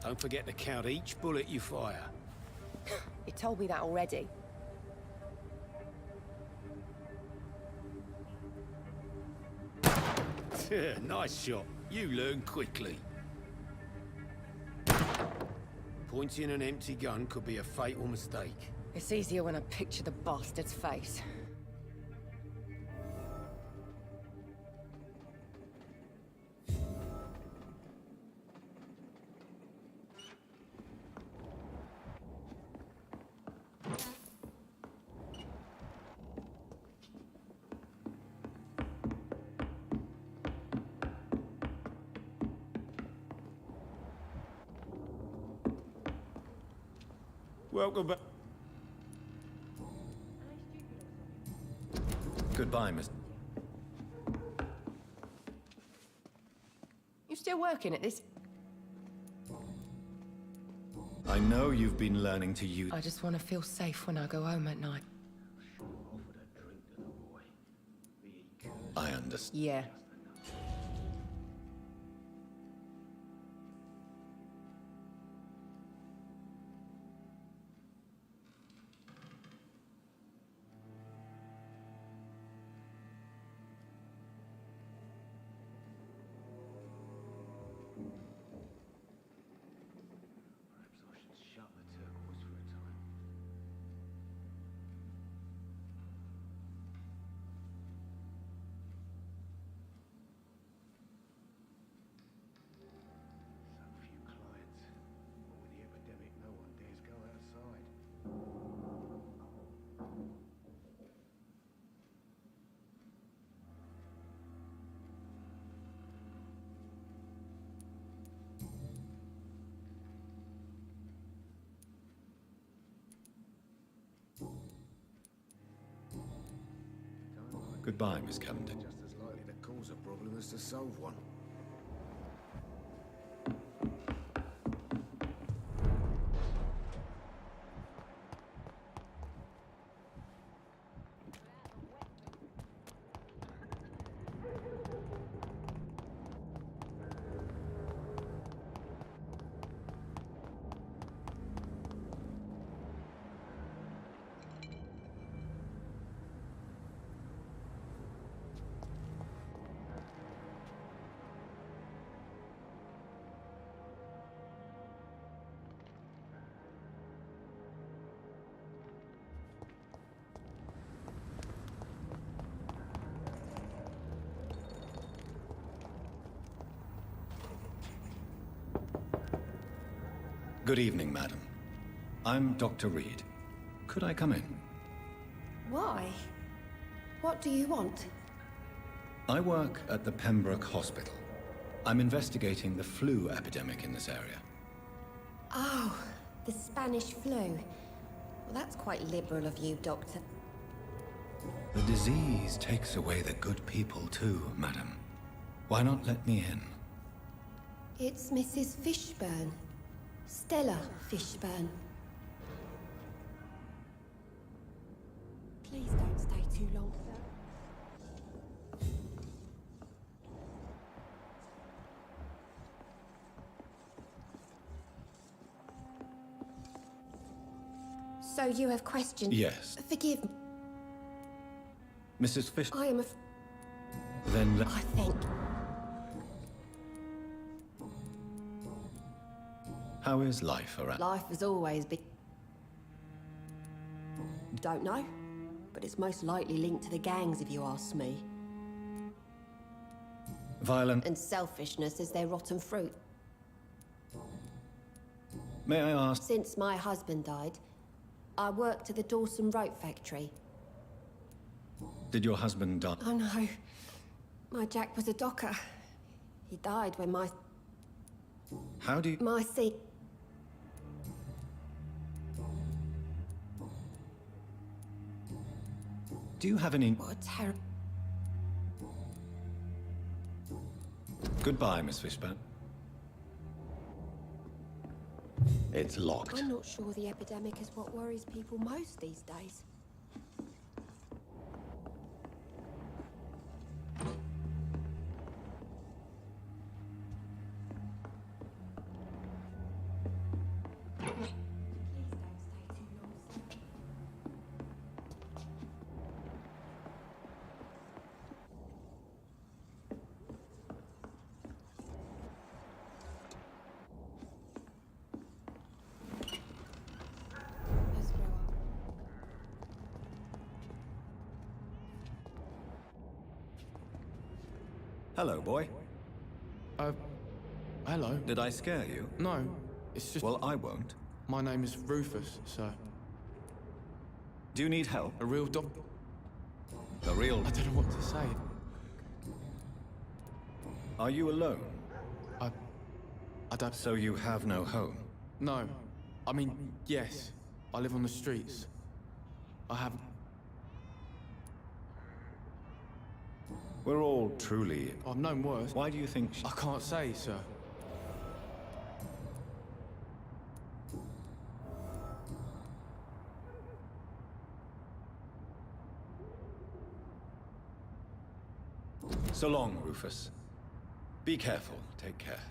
E: Don't forget to count each bullet you fire.
J: You told me that already.
E: Nice shot. You learn quickly. Pointing an empty gun could be a fatal mistake.
J: It's easier when I picture the bastard's face.
E: Welcome back.
H: Goodbye, Miss...
J: You still working at this?
H: I know you've been learning to use...
J: I just want to feel safe when I go home at night.
H: I understand.
J: Yeah.
H: Goodbye, Miss Cavendish.
E: Just as likely to cause a problem as to solve one.
H: Good evening, madam. I'm Dr. Reed. Could I come in?
N: Why? What do you want?
H: I work at the Pembroke Hospital. I'm investigating the flu epidemic in this area.
N: Oh, the Spanish flu. Well, that's quite liberal of you, Doctor.
H: The disease takes away the good people too, madam. Why not let me in?
N: It's Mrs. Fishburne. Stella Fishburne. Please don't stay too long, sir. So you have questions?
H: Yes.
N: Forgive me.
H: Mrs. Fish...
N: I am a...
H: Then let...
N: I think...
H: How is life around?
N: Life has always been... Don't know, but it's most likely linked to the gangs if you ask me.
H: Violent...
N: And selfishness is their rotten fruit.
H: May I ask...
N: Since my husband died, I worked at the Dawson rope factory.
H: Did your husband die?
N: Oh no. My Jack was a docker. He died when my...
H: How do you...
N: My seat...
H: Do you have any...
N: What a terrible...
H: Goodbye, Miss Fishburne. It's locked.
N: I'm not sure the epidemic is what worries people most these days.
H: Hello, boy.
O: Hello.
H: Did I scare you?
O: No, it's just...
H: Well, I won't.
O: My name is Rufus, sir.
H: Do you need help?
O: A real doc...
H: A real...
O: I don't know what to say.
H: Are you alone?
O: I don't...
H: So you have no home?
O: No. I mean, yes. I live on the streets. I have...
H: We're all truly...
O: I've known worse.
H: Why do you think...
O: I can't say, sir.
H: So long, Rufus. Be careful. Take care.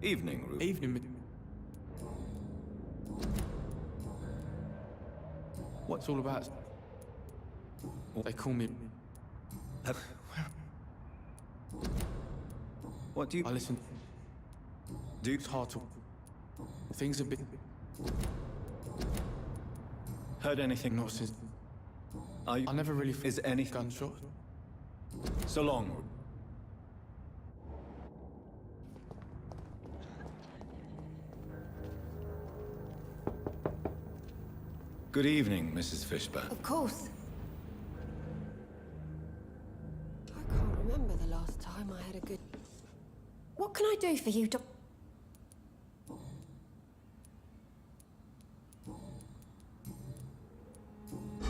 H: Evening, Ruth.
O: Evening. What's all about? They call me...
H: What do you...
O: I listen.
H: Do you...
O: It's hard to... Things have been...
H: Heard anything?
O: Not since...
H: I
O: never really...
H: Is any...
O: Gunshot?
H: So long. Good evening, Mrs. Fishburne.
N: Of course. I can't remember the last time I had a good... What can I do for you, Doc?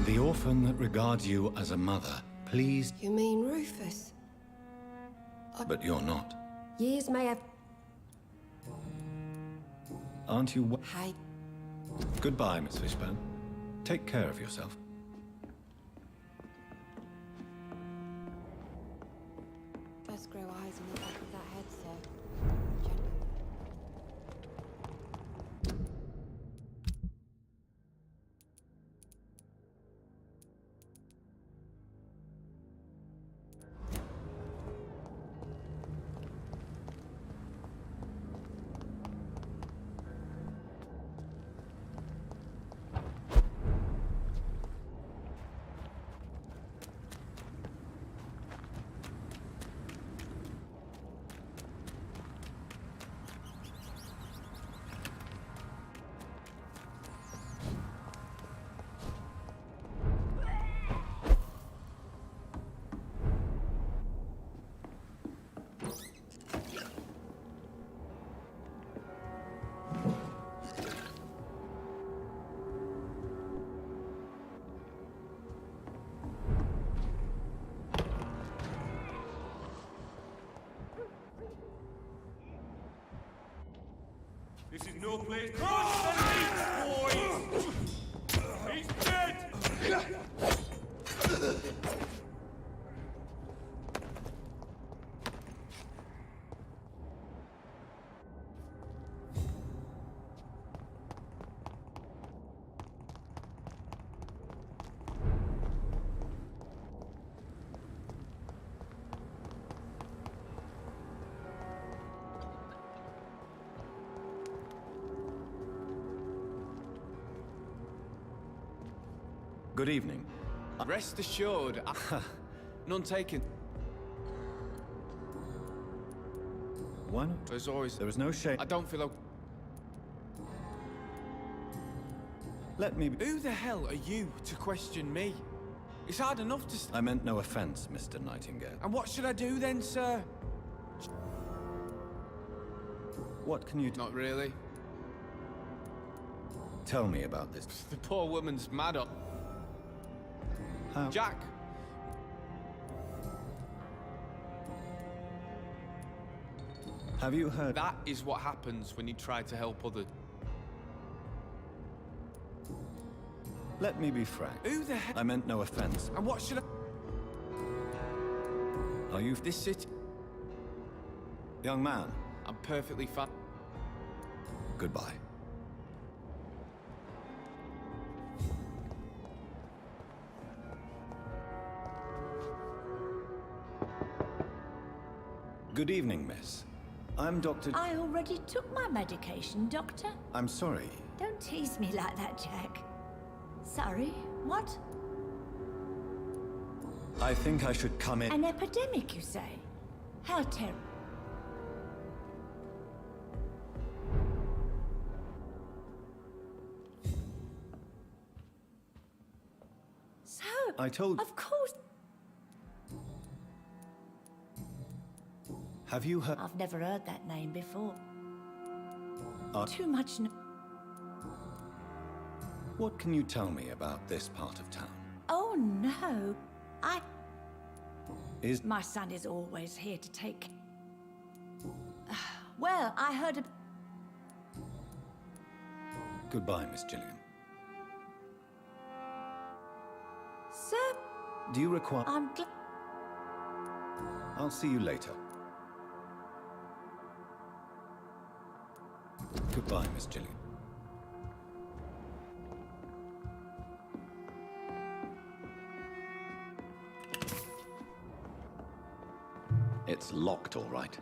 A: The orphan that regards you as a mother, please...
N: You mean Rufus?
A: But you're not.
N: Years may have...
A: Aren't you...
N: Hi.
A: Goodbye, Miss Fishburne. Take care of yourself.
N: Does grow eyes on the back of that head, sir.
B: place. Crush the leech, boys! He's dead!
H: Good evening.
O: Rest assured, none taken.
H: Why not?
O: As always,
H: There is no shame.
O: I don't feel okay.
H: Let me be.
O: Who the hell are you to question me? It's hard enough to...
H: I meant no offense, Mr. Nightingale.
O: And what should I do then, sir?
H: What can you...
O: Not really.
H: Tell me about this.
O: The poor woman's mad up.
H: How?
O: Jack!
H: Have you heard?
O: That is what happens when you try to help others.
H: Let me be frank.
O: Who the hell?
H: I meant no offense.
O: And what should I...
H: Are you...
O: This city...
H: Young man.
O: I'm perfectly fine.
H: Goodbye. Good evening, miss. I'm Dr.
P: I already took my medication, Doctor.
H: I'm sorry.
P: Don't tease me like that, Jack. Sorry, what?
H: I think I should come in.
P: An epidemic, you say? How terrible. So,
H: I told...
P: Of course.
H: Have you heard...
P: I've never heard that name before. Too much...
H: What can you tell me about this part of town?
P: Oh, no.
H: Is...
P: My son is always here to take... Well, I heard...
H: Goodbye, Miss Gillian.
P: Sir...
H: Do you require...
P: I'm glad...
H: I'll see you later. Goodbye, Miss Gillian. It's locked, all right.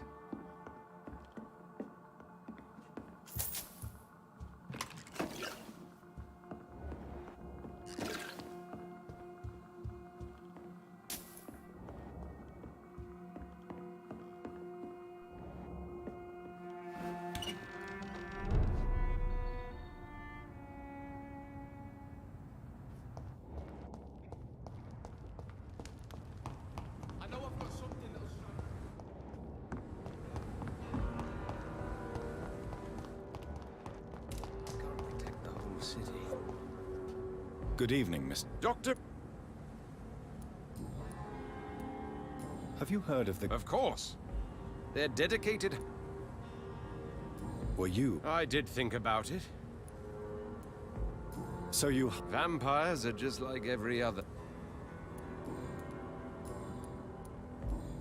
H: Good evening, Miss...
F: Doctor...
H: Have you heard of the...
F: Of course. They're dedicated...
H: Were you...
F: I did think about it.
H: So you...
F: Vampires are just like every other.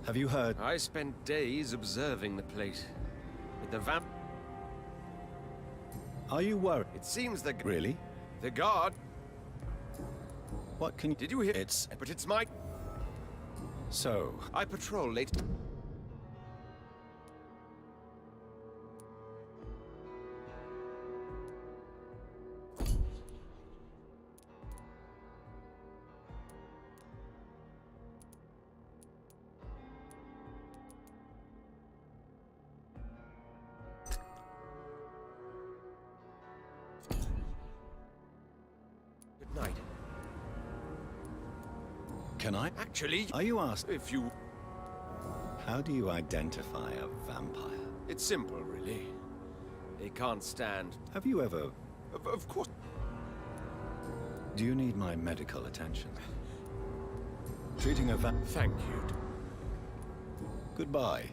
H: Have you heard...
F: I spent days observing the place. With the vamp...
H: Are you worried?
F: It seems the...
H: Really?
F: The guard...
H: What can you...
F: Did you hear?
H: It's...
F: But it's my...
H: So...
F: I patrol late... Good night.
H: Can I?
F: Actually...
H: Are you asked...
F: If you...
H: How do you identify a vampire?
F: It's simple, really. They can't stand...
H: Have you ever...
F: Of course...
H: Do you need my medical attention? Treating a
F: Thank you.
H: Goodbye.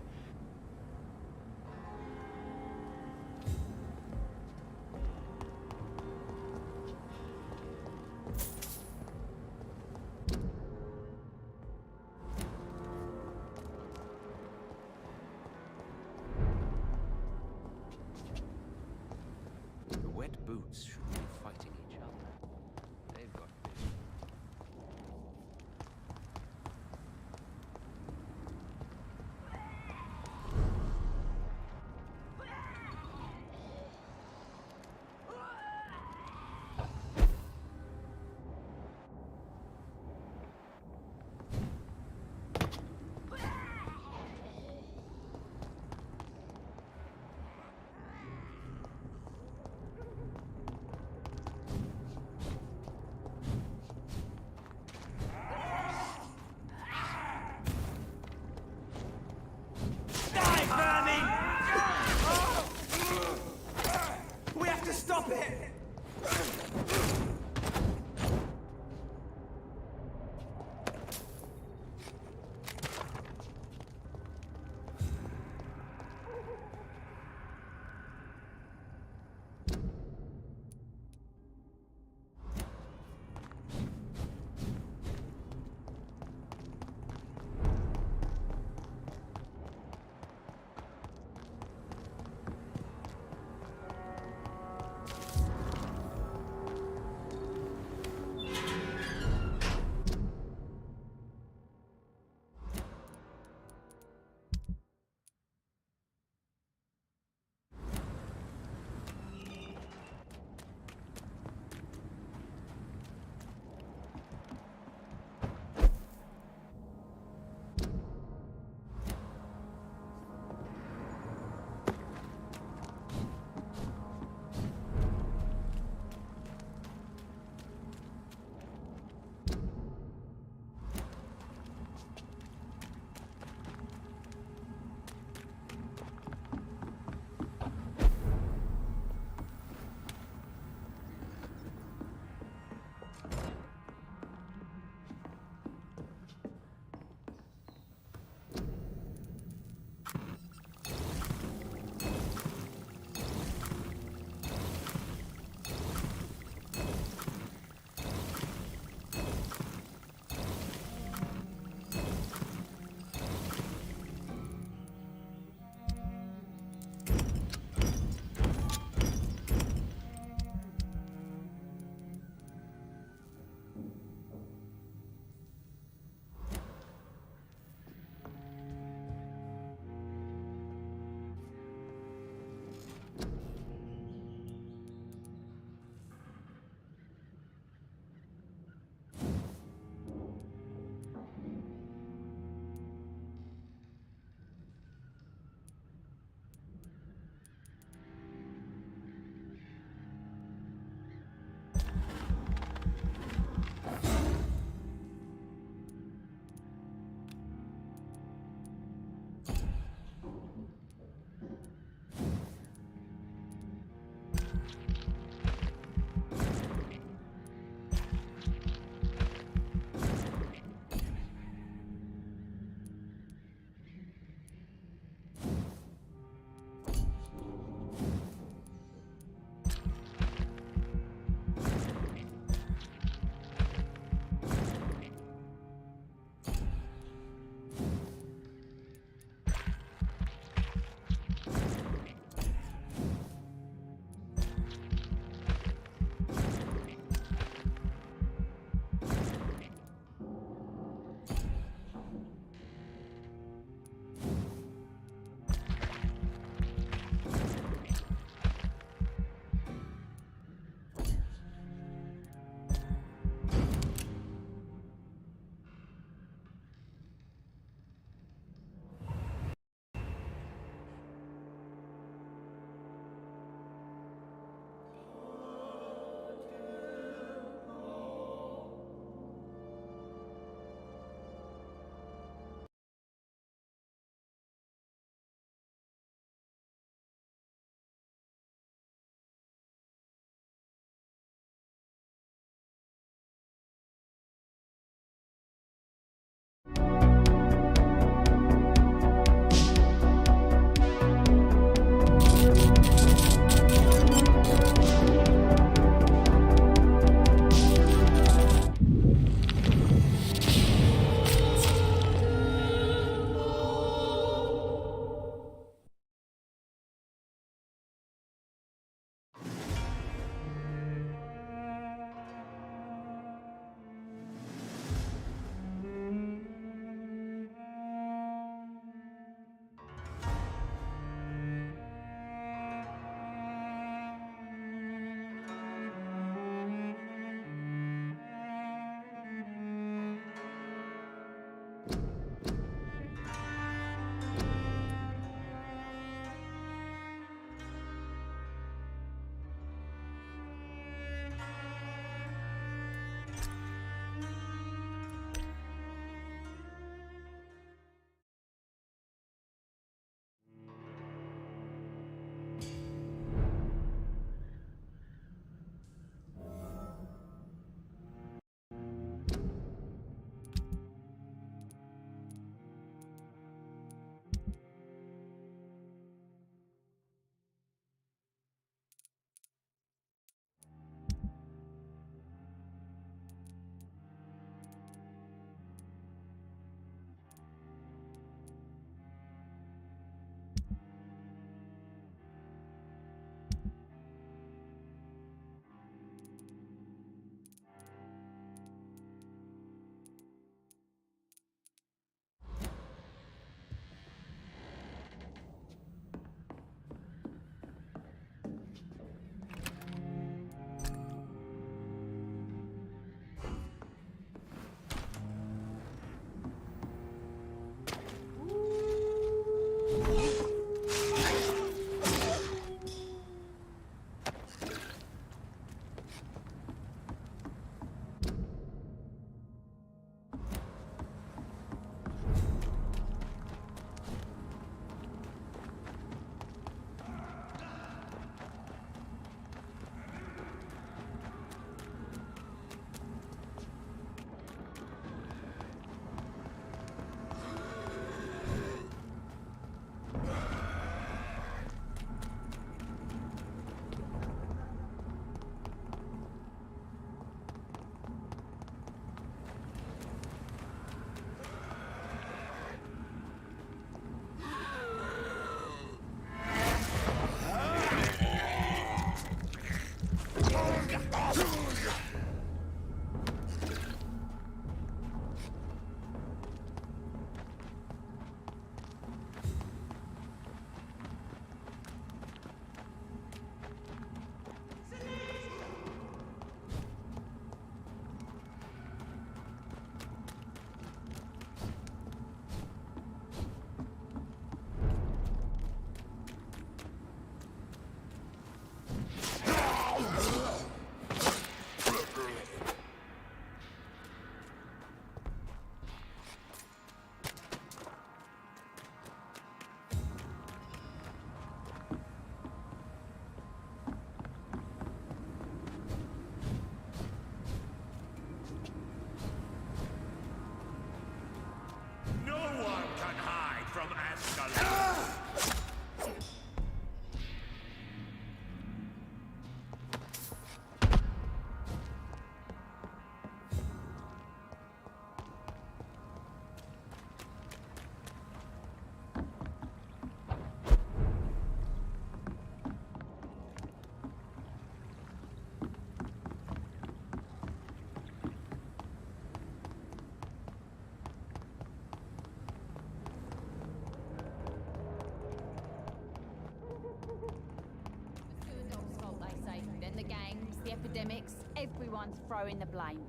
M: gimmicks, everyone's throwing the blame.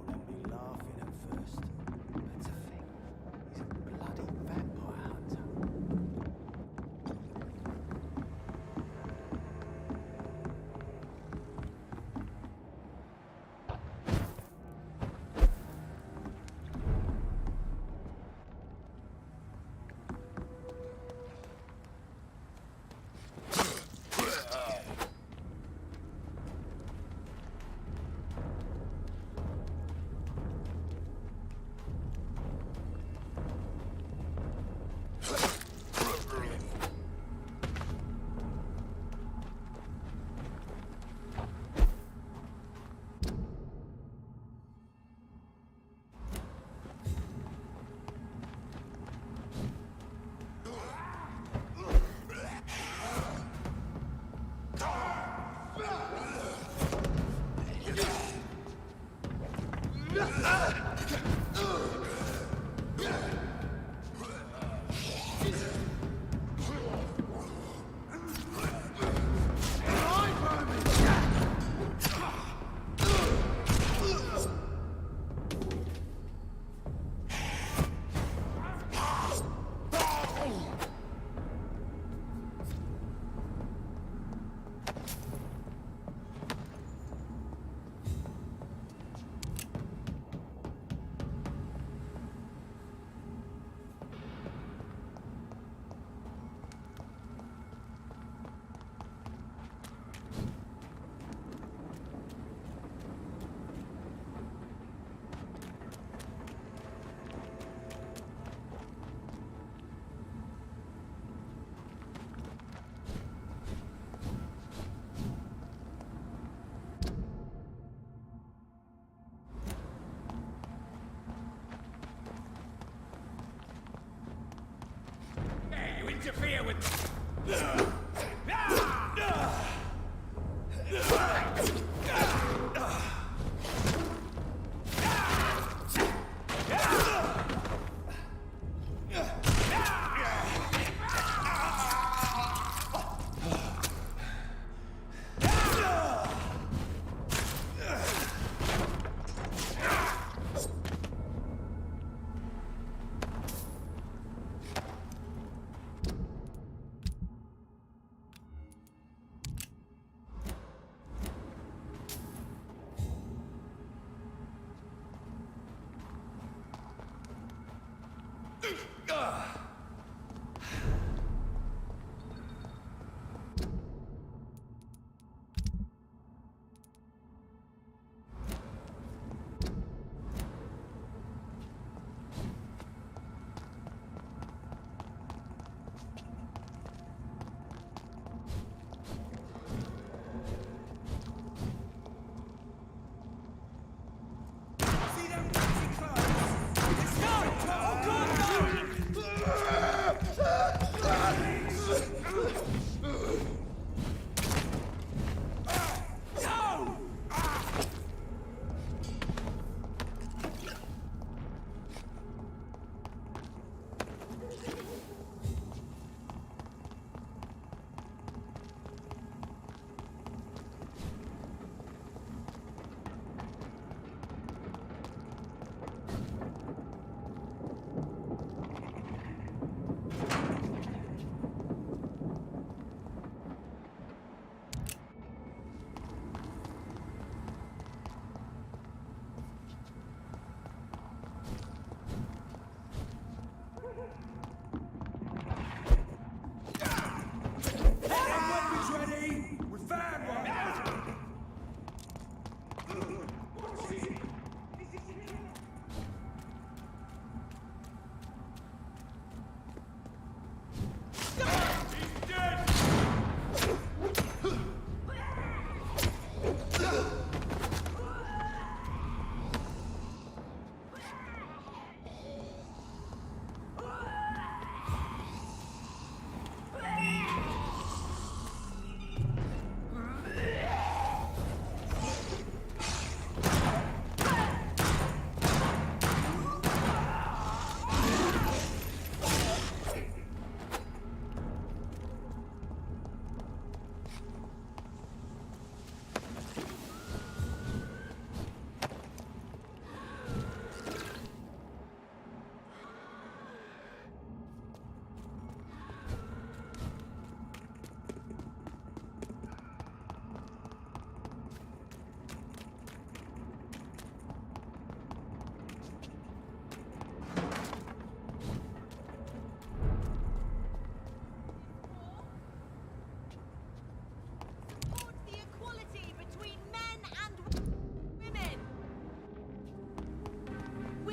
K: Be laughing at first, but to think he's a bloody vampire hunter.
B: Interfere with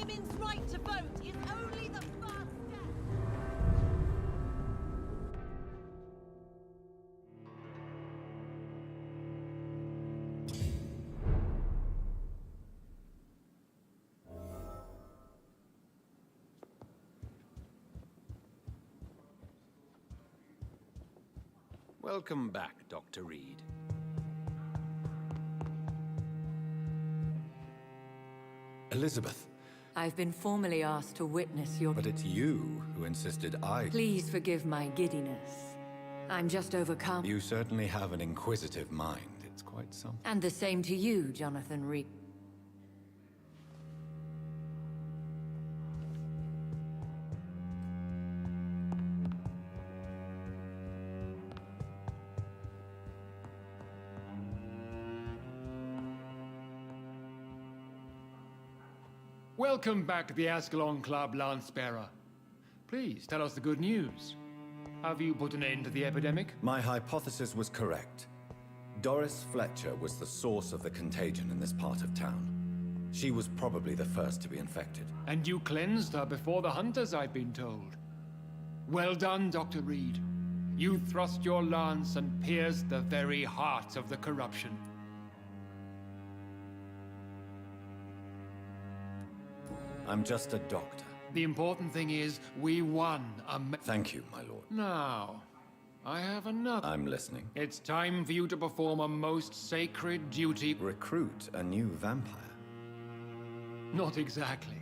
Q: Women's right to vote is only the first step.
H: Welcome back, Dr. Reed. Elizabeth.
R: I've been formally asked to witness your...
H: But it's you who insisted I...
R: Please forgive my giddiness. I'm just overcome.
H: You certainly have an inquisitive mind. It's quite something.
R: And the same to you, Jonathan Reed.
S: Welcome back to the Ascalon Club, Lance-Bearer. Please, tell us the good news. Have you put an end to the epidemic?
H: My hypothesis was correct. Doris Fletcher was the source of the contagion in this part of town. She was probably the first to be infected.
S: And you cleansed her before the hunters, I've been told. Well done, Dr. Reed. You thrust your lance and pierced the very heart of the corruption.
H: I'm just a doctor.
S: The important thing is, we won a...
H: Thank you, my lord.
S: Now, I have another...
H: I'm listening.
S: It's time for you to perform a most sacred duty.
H: Recruit a new vampire?
S: Not exactly.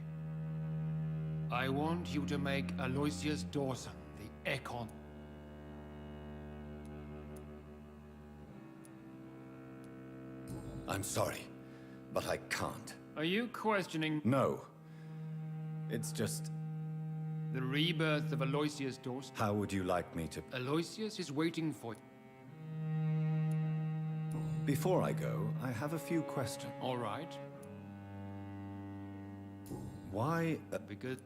S: I want you to make Aloysius Dawson the Econ.
H: I'm sorry, but I can't.
S: Are you questioning...
H: No. It's just...
S: the rebirth of Aloysius Dawson?
H: How would you like me to...
S: Aloysius is waiting for you.
H: Before I go, I have a few questions.
S: All right.
H: Why...
S: Because...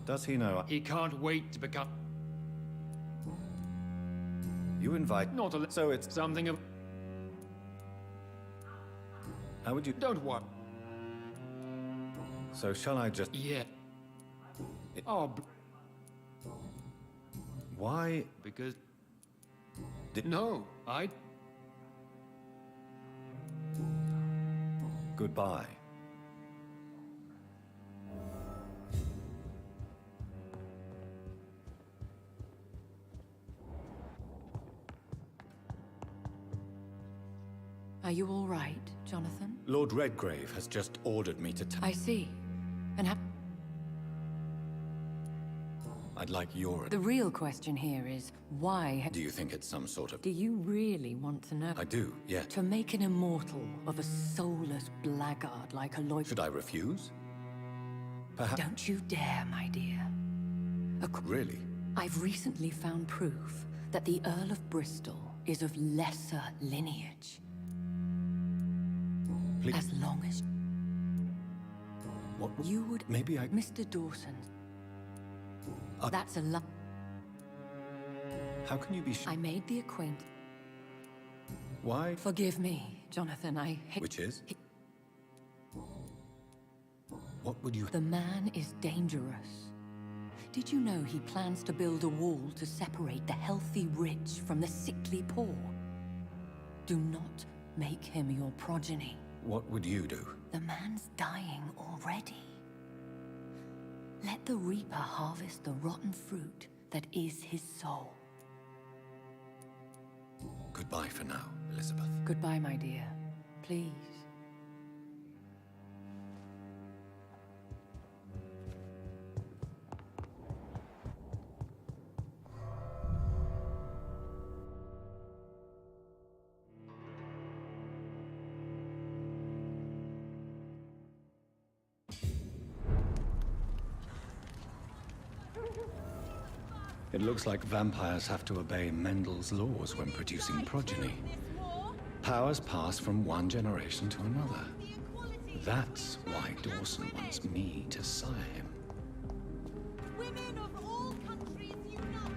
H: Does he know...
S: He can't wait to become...
H: You invite...
S: Not a...
H: So it's...
S: something of...
H: How would you...
S: Don't worry.
H: So shall I just...
S: Yeah. Oh...
H: Why...
S: Because... No, I...
H: Goodbye.
R: Are you all right, Jonathan?
H: Lord Redgrave has just ordered me to...
R: I see. And
H: I'd like your...
R: The real question here is, why...
H: Do you think it's some sort of...
R: Do you really want to know?
H: I do, yeah.
R: To make an immortal of a soulless blackguard like Aloysius...
H: Should I refuse? Perhaps...
R: Don't you dare, my dear.
H: Really?
R: I've recently found proof that the Earl of Bristol is of lesser lineage.
H: Please.
R: As long as...
H: What?
R: You would...
H: Maybe I...
R: Mr. Dawson. That's a lot.
H: How can you be sure?
R: I made the acquaintance.
H: Why?
R: Forgive me, Jonathan, I hate...
H: Which is? What would you...
R: The man is dangerous. Did you know he plans to build a wall to separate the healthy rich from the sickly poor? Do not make him your progeny.
H: What would you do?
R: The man's dying already. Let the Reaper harvest the rotten fruit that is his soul.
H: Goodbye for now, Elizabeth.
R: Goodbye, my dear. Please.
A: It looks like vampires have to obey Mendel's laws when producing progeny. Powers pass from one generation to another. That's why Dawson wants me to sire him.
Q: Women of all countries unite!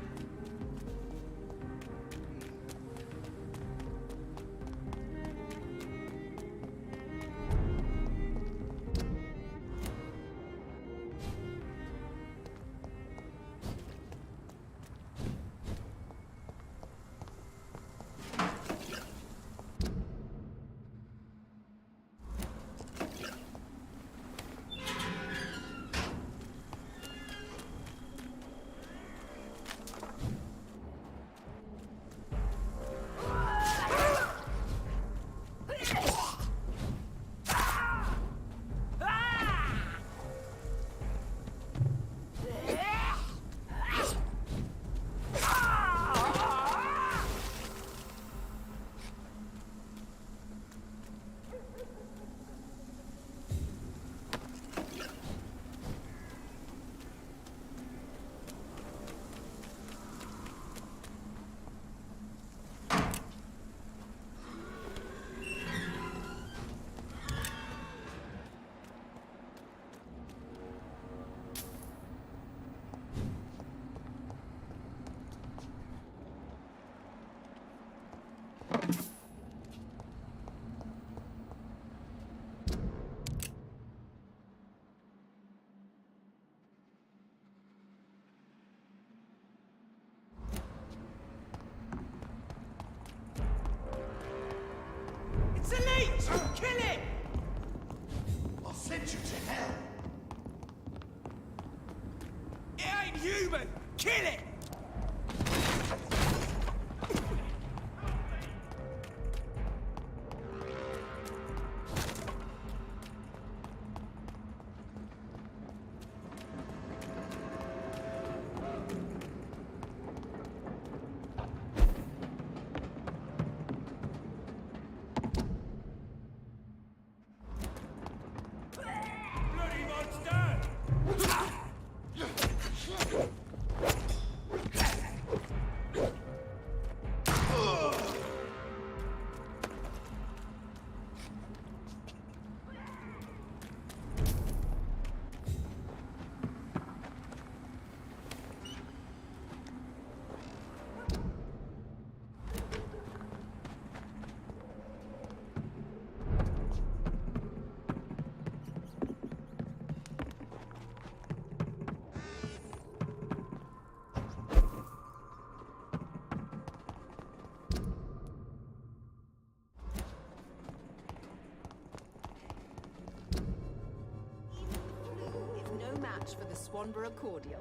Q: match for the Swanborough cordial.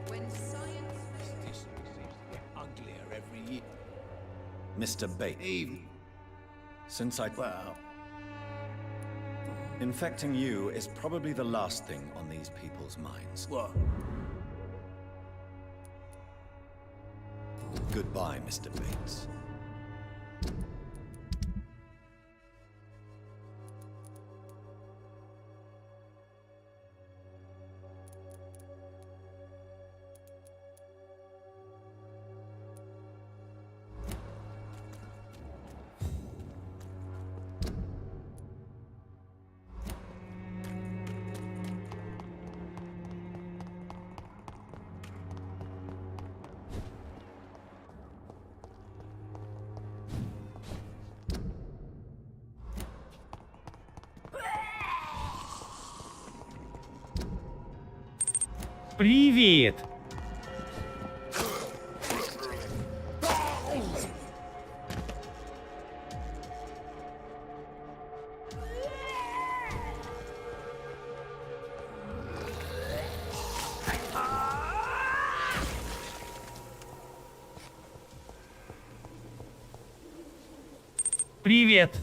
Q: When science...
D: This seems to get uglier every year.
H: Mr. Bates. Since I...
D: Well...
H: Infecting you is probably the last thing on these people's minds.
D: What?
H: Goodbye, Mr. Bates.
I: Привет! Привет!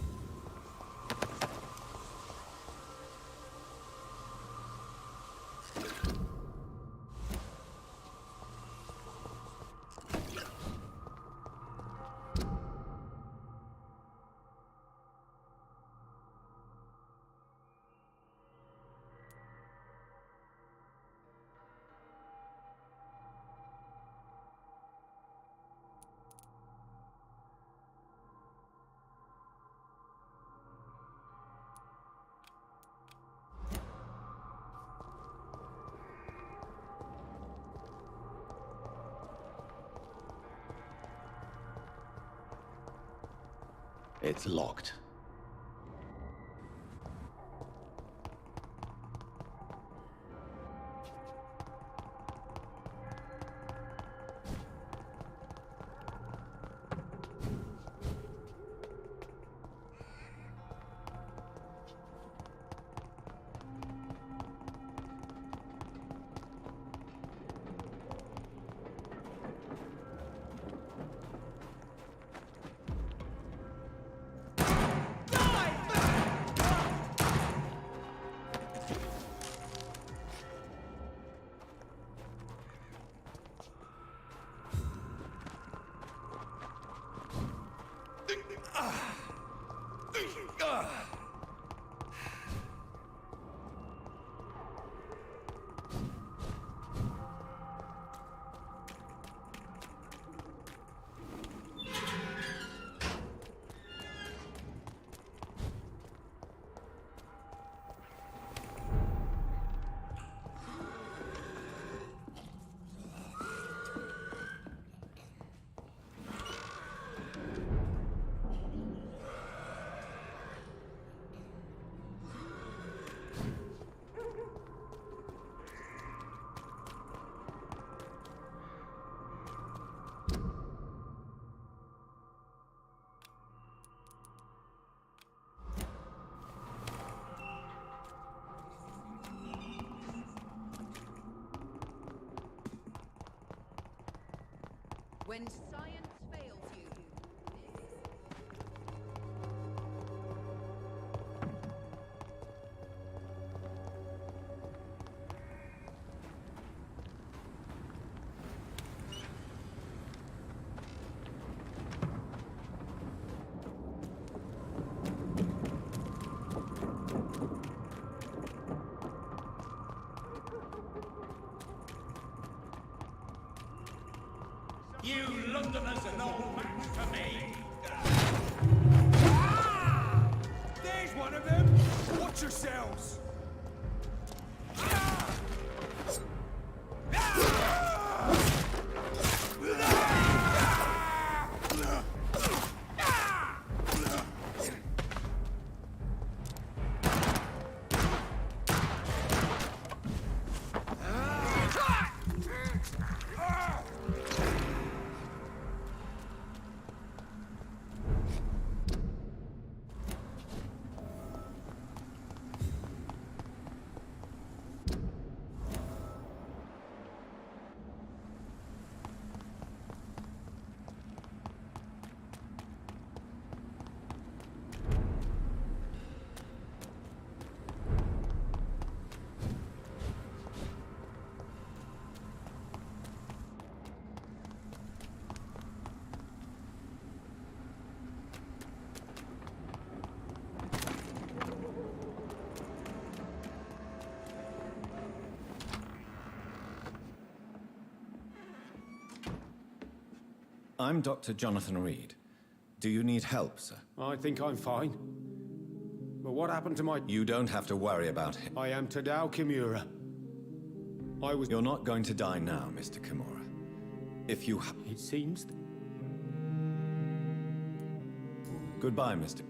A: It's locked.
Q: When science fails you.
B: You Londoners are no match for me. There's one of them. Watch yourselves.
H: I'm Dr. Jonathan Reid. Do you need help, sir?
E: I think I'm fine. But what happened to my...
H: You don't have to worry about him.
E: I am Tadao Kimura. I was...
H: You're not going to die now, Mr. Kimura. If you...
E: It seems...
H: Goodbye, Mr.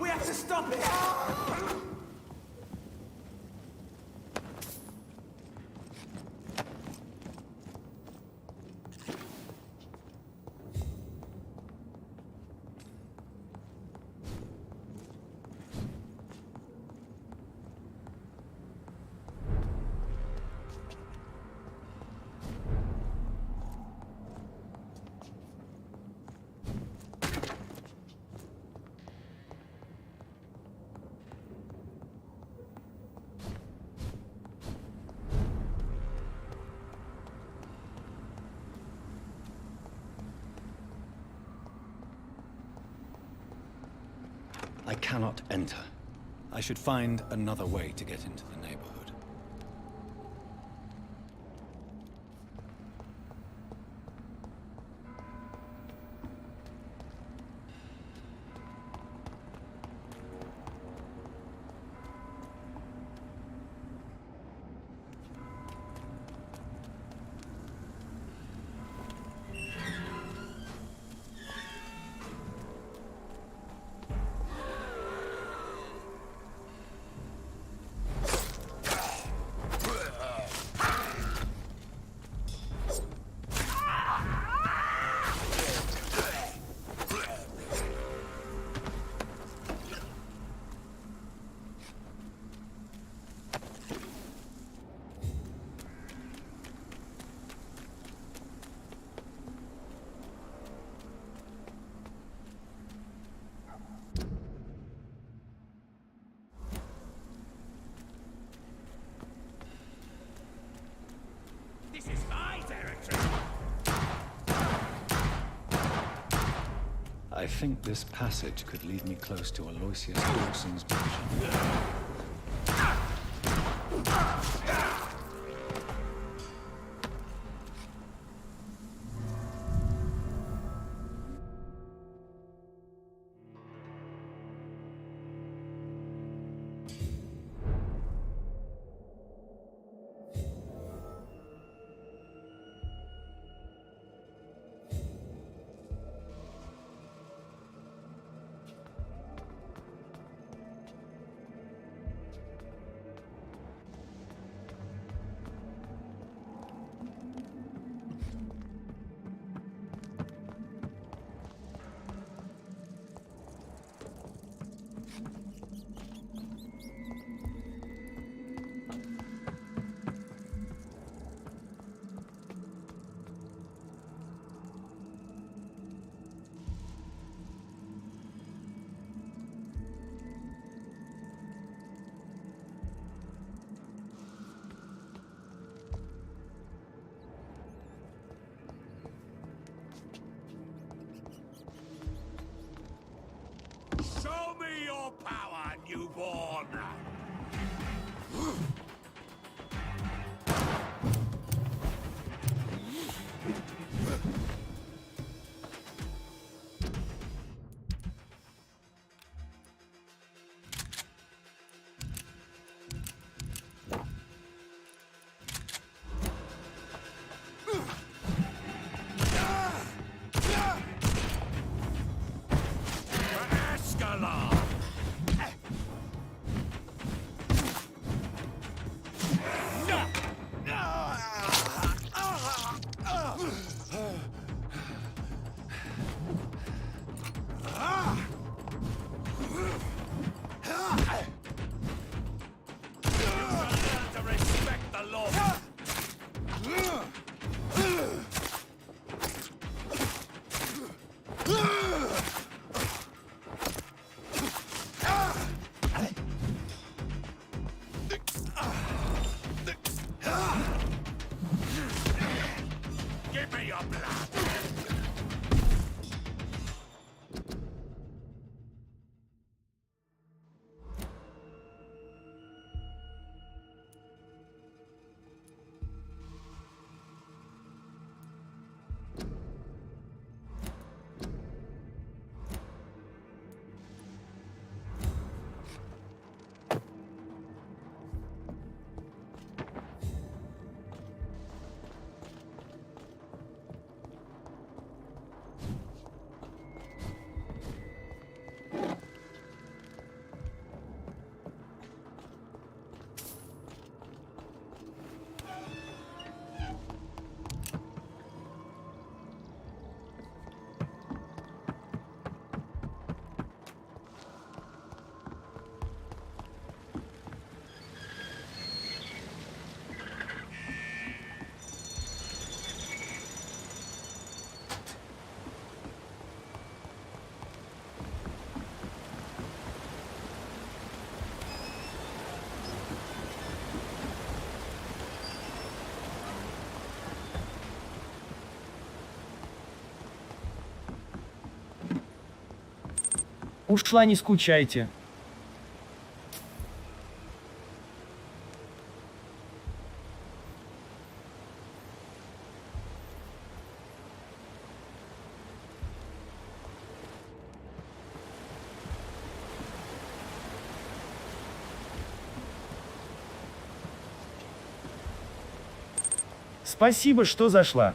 B: We have to stop it!
A: I cannot enter. I should find another way to get into the neighborhood.
B: This is my territory!
A: I think this passage could lead me close to Aloysius Dawson's mansion.
D: Give me your blood!
I: Ушла, не скучайте. Спасибо, что зашла.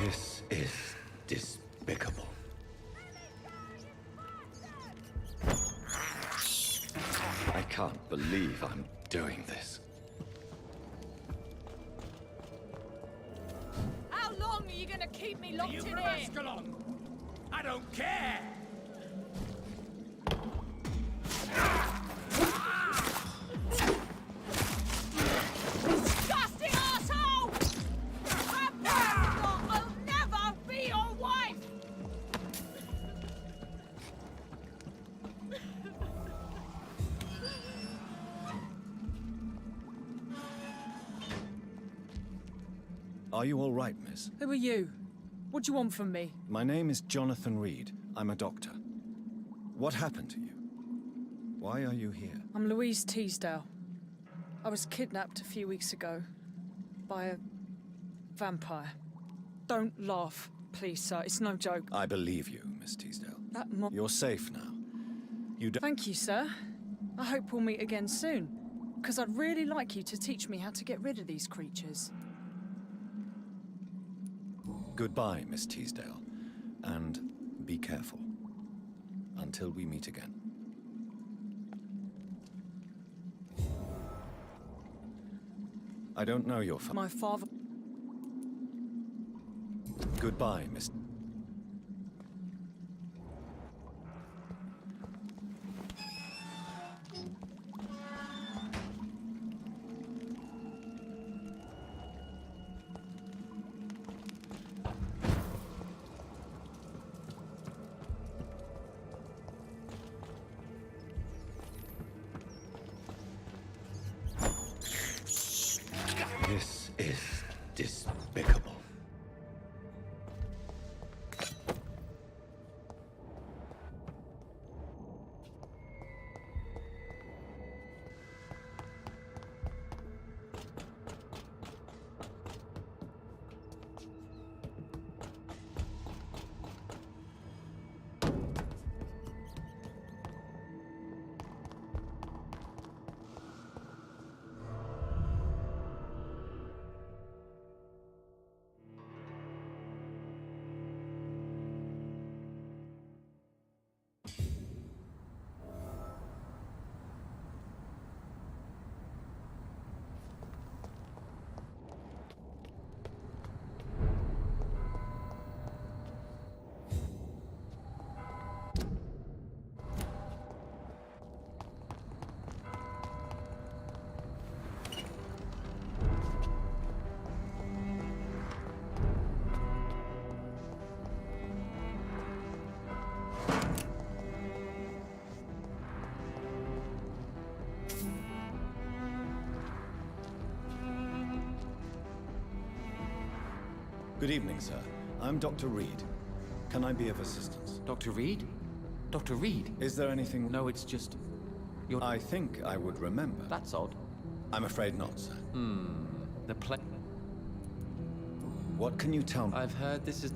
A: This is despicable. I can't believe I'm doing this.
Q: How long are you gonna keep me locked in here?
B: I don't care!
Q: Disgusting asshole! I'll never be your wife!
H: Are you all right, miss?
T: Who are you? What do you want from me?
H: My name is Jonathan Rid. I'm a doctor. What happened to you? Why are you here?
T: I'm Louise Teasdale. I was kidnapped a few weeks ago by a vampire. Don't laugh, please, sir. It's no joke.
H: I believe you, Miss Teasdale.
T: That
H: You're safe now. You don't...
T: Thank you, sir. I hope we'll meet again soon, because I'd really like you to teach me how to get rid of these creatures.
H: Goodbye, Miss Teasdale. And be careful. Until we meet again. I don't know your father.
T: My father...
H: Goodbye, Miss... This is despicable. Good evening, sir. I'm Dr. Reed. Can I be of assistance?
U: Dr. Reed? Dr. Reed?
H: Is there anything...
U: No, it's just...
H: I think I would remember.
U: That's odd.
H: I'm afraid not, sir.
U: The play...
H: What can you tell me?
U: I've heard this is...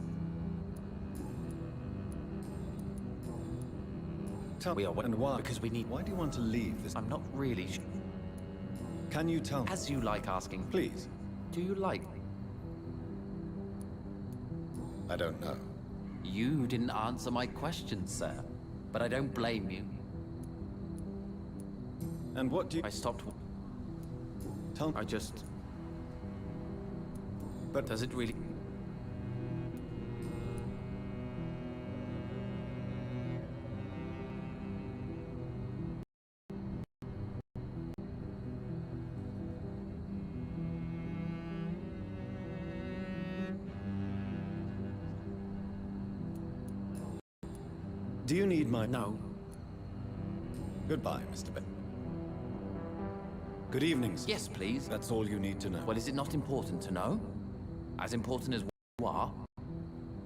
H: Tell
U: me.
H: And why?
U: Because we need...
H: Why do you want to leave this?
U: I'm not really...
H: Can you tell me?
U: As you like asking.
H: Please.
U: Do you like...
H: I don't know.
U: You didn't answer my question, sir. But I don't blame you.
H: And what do you...
U: I stopped...
H: Tell me.
U: I just...
H: But...
U: Does it really...
H: Do you need my...
U: No.
H: Goodbye, Mr. Ben. Good evening, sir.
U: Yes, please.
H: That's all you need to know.
U: Well, is it not important to know? As important as what you are?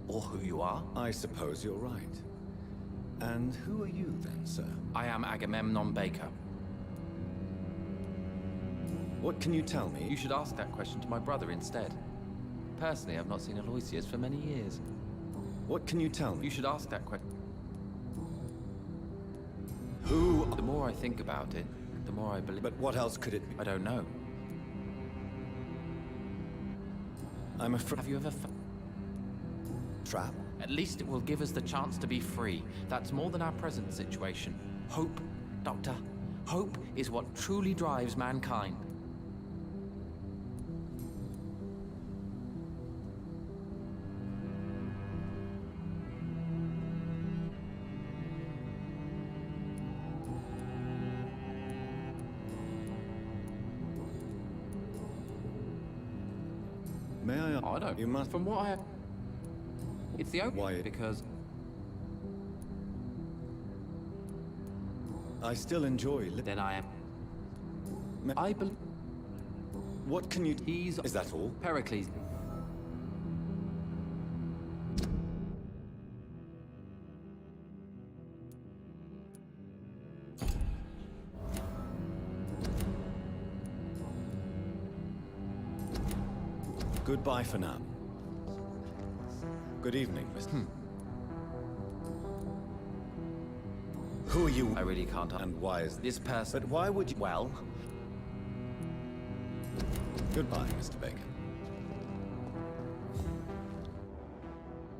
U: Or who you are?
H: I suppose you're right. And who are you then, sir?
U: I am Agamemnon Baker.
H: What can you tell me?
U: You should ask that question to my brother instead. Personally, I've not seen Aloysius for many years.
H: What can you tell me?
U: You should ask that question.
H: Who?
U: The more I think about it, the more I believe...
H: But what else could it be?
U: I don't know.
H: I'm afraid...
U: Have you ever...
H: Trap?
U: At least it will give us the chance to be free. That's more than our present situation. Hope, Doctor. Hope is what truly drives mankind.
H: May I...
U: I don't.
H: You must...
U: From what I... It's the only...
H: Why?
U: Because...
H: I still enjoy...
U: Then I am... I believe...
H: What can you...
U: He's...
H: Is that all?
U: Pericles.
H: Goodbye for now. Good evening, Mr. Who are you?
U: I really can't...
H: And why is
U: this person...
H: But why would you...
U: Well...
H: Goodbye, Mr. Baker.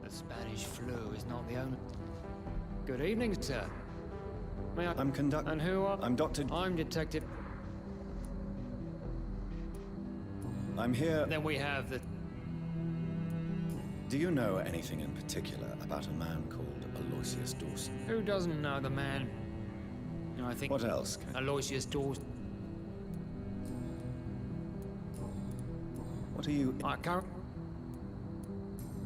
V: The Spanish flu is not the only... Good evening, sir. May I...
H: I'm conducting...
V: And who are...
H: I'm Dr...
V: I'm Detective...
H: I'm here...
V: Then we have the...
H: Do you know anything in particular about a man called Aloysius Dawson?
V: Who doesn't know the man? I think...
H: What else?
V: Aloysius Dawson.
H: What are you...
V: I can't...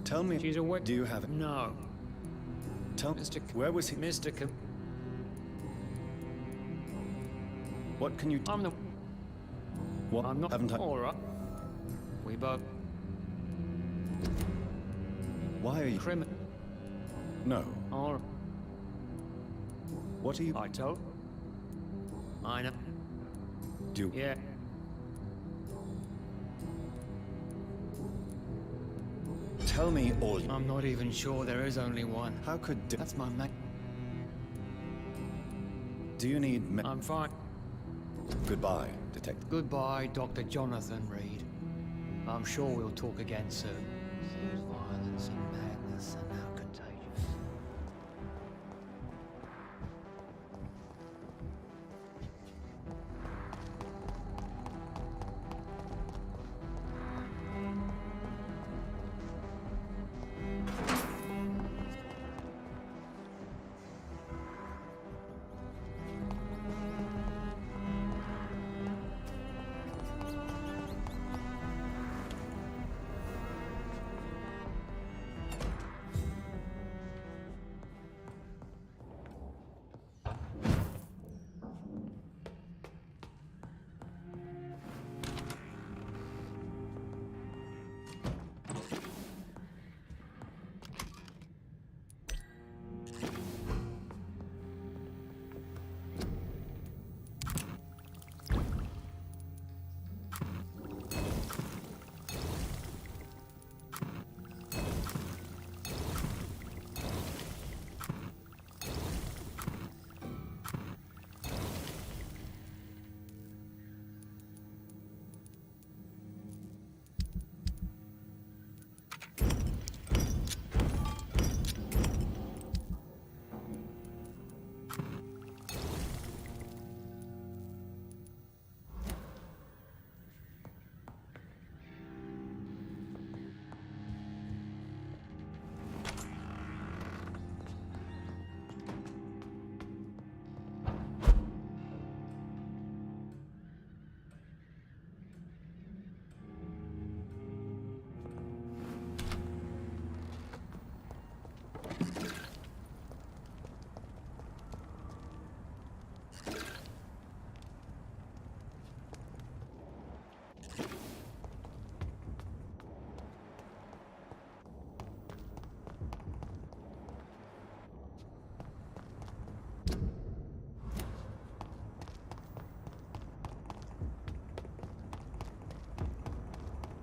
H: Tell me...
V: She's awake.
H: Do you have...
V: No.
H: Tell...
V: Mr.
H: Where was he...
V: Mr.
H: What can you...
V: I'm the...
H: What?
V: I'm not...
H: Haven't I...
V: All right. We both...
H: Why are you...
V: Criminal.
H: No.
V: All right.
H: What are you...
V: I told... I know.
H: Do you...
V: Yeah.
H: Tell me all...
V: I'm not even sure there is only one.
H: How could...
V: That's my mate.
H: Do you need...
V: I'm fine.
H: Goodbye, Detective.
V: Goodbye, Dr. Jonathan Reed. I'm sure we'll talk again soon. Seems violence and madness are now contagious.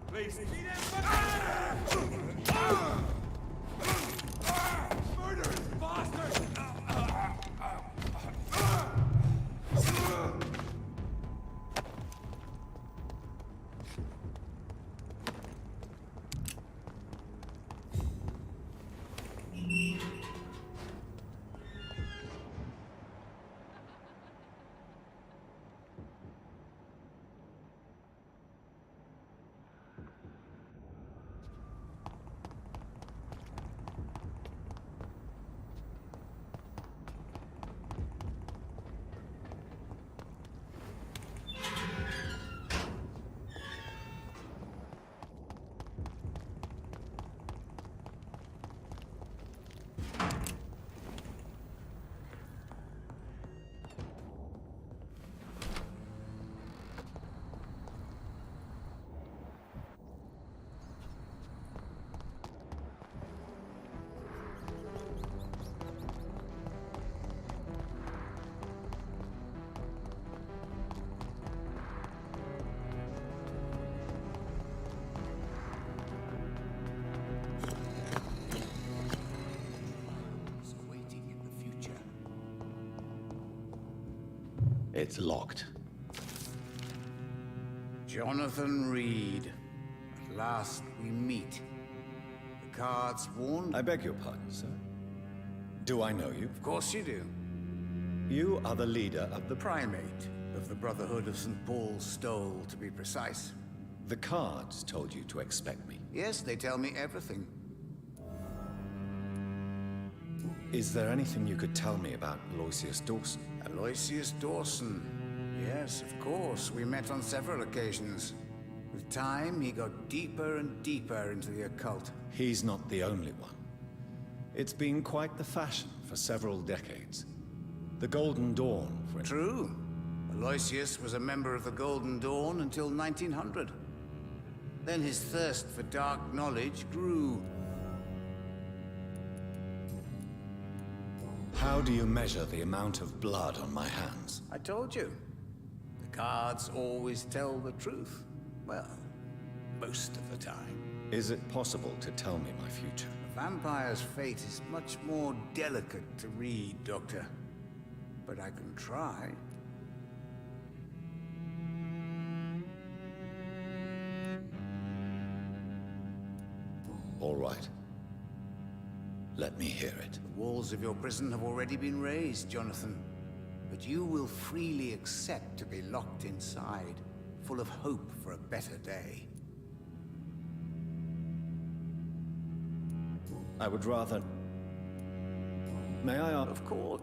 B: Please. Murderous bastard!
H: It's locked.
D: Jonathan Reed. At last we meet. The cards warned?
H: I beg your pardon, sir. Do I know you?
D: Of course you do.
H: You are the leader of the...
D: Primate of the Brotherhood of St. Paul's Stole, to be precise.
H: The cards told you to expect me.
D: Yes, they tell me everything.
H: Is there anything you could tell me about Aloysius Dawson?
D: Aloysius Dawson. Yes, of course. We met on several occasions. With time, he got deeper and deeper into the occult.
H: He's not the only one. It's been quite the fashion for several decades. The Golden Dawn, for instance.
D: True. Aloysius was a member of the Golden Dawn until 1900. Then his thirst for dark knowledge grew.
H: How do you measure the amount of blood on my hands?
D: I told you. The cards always tell the truth. Well, most of the time.
H: Is it possible to tell me my future?
D: A vampire's fate is much more delicate to read, Doctor. But I can try.
H: All right. Let me hear it.
D: The walls of your prison have already been raised, Jonathan. But you will freely accept to be locked inside, full of hope for a better day.
H: I would rather... May I ask?
D: Of course.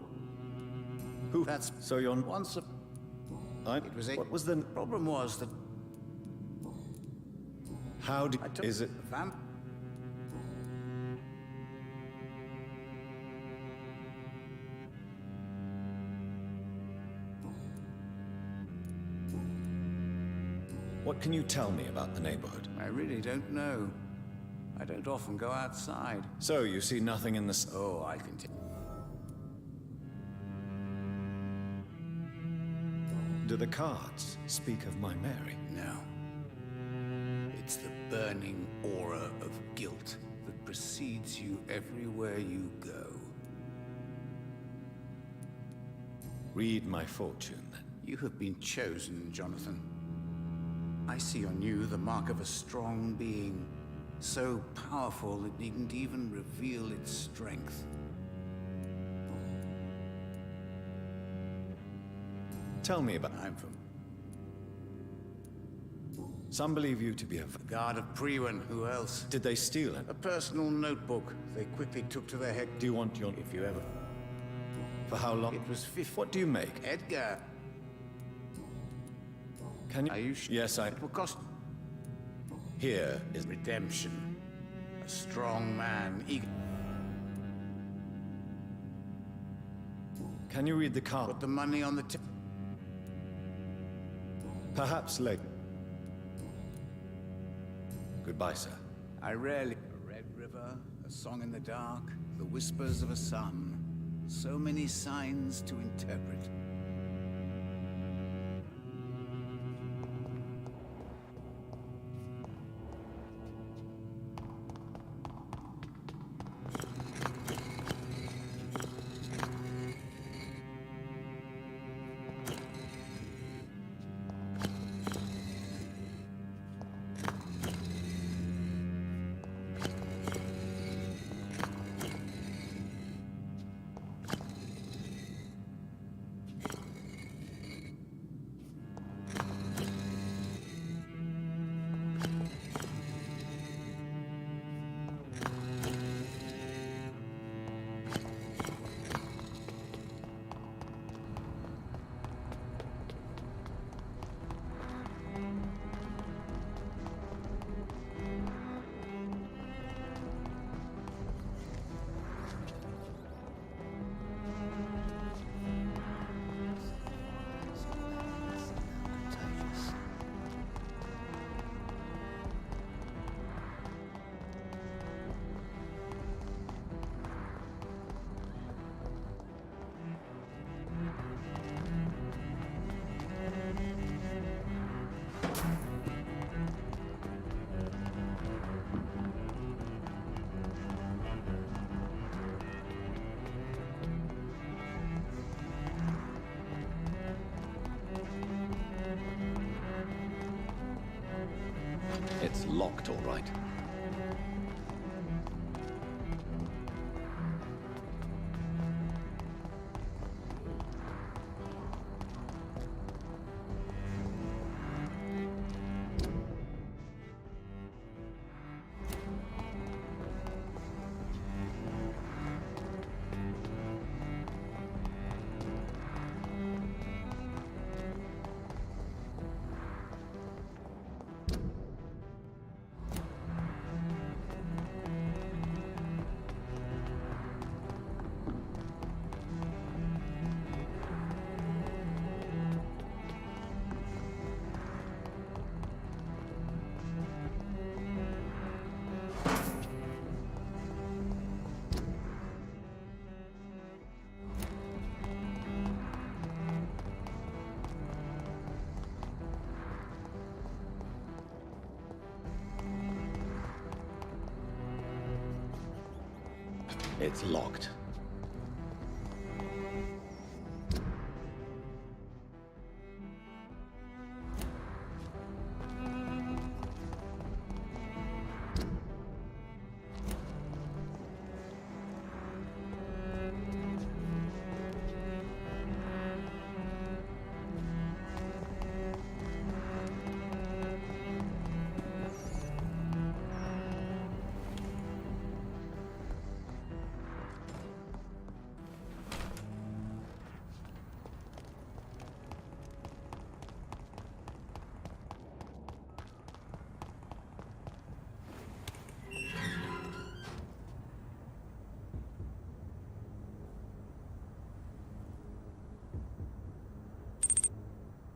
H: Who?
D: That's...
H: So you're...
D: Once a... It was a...
H: What was the...
D: problem was that...
H: How did... Is it... What can you tell me about the neighborhood?
D: I really don't know. I don't often go outside.
H: So, you see nothing in the...
D: Oh, I can tell.
H: Do the cards speak of my Mary?
D: No. It's the burning aura of guilt that precedes you everywhere you go.
H: Read my fortune, then.
D: You have been chosen, Jonathan. I see on you the mark of a strong being, so powerful it needn't even reveal its strength.
H: Tell me about...
D: I'm from...
H: Some believe you to be a...
D: Guard of Prewen, who else?
H: Did they steal it?
D: A personal notebook they quickly took to their head.
H: Do you want your...
D: If you ever...
H: For how long?
D: It was 50...
H: What do you make?
D: Edgar.
H: Can you...
D: Are you sure?
H: Yes,
D: It will cost...
H: Here is...
D: Redemption. A strong man, eager...
H: Can you read the card?
D: Put the money on the
H: Perhaps later. Goodbye, sir.
D: I rarely... A red river, a song in the dark, the whispers of a sun. So many signs to interpret.
H: It's locked, all right.
A: It's locked.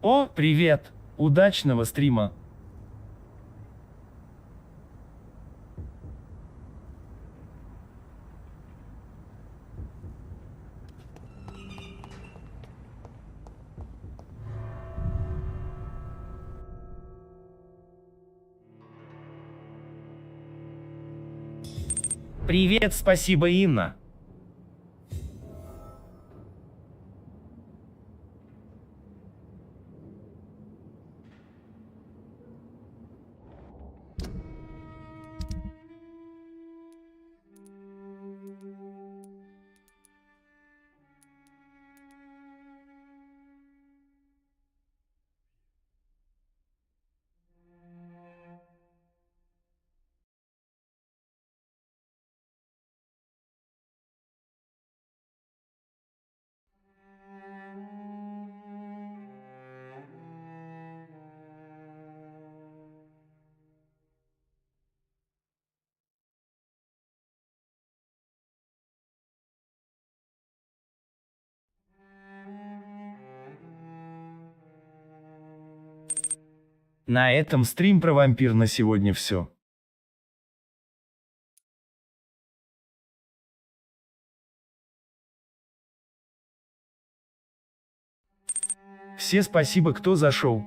I: О, привет! Удачного стрима! Привет, спасибо, Инна. На этом стрим про вампир на сегодня все. Все спасибо, кто зашел.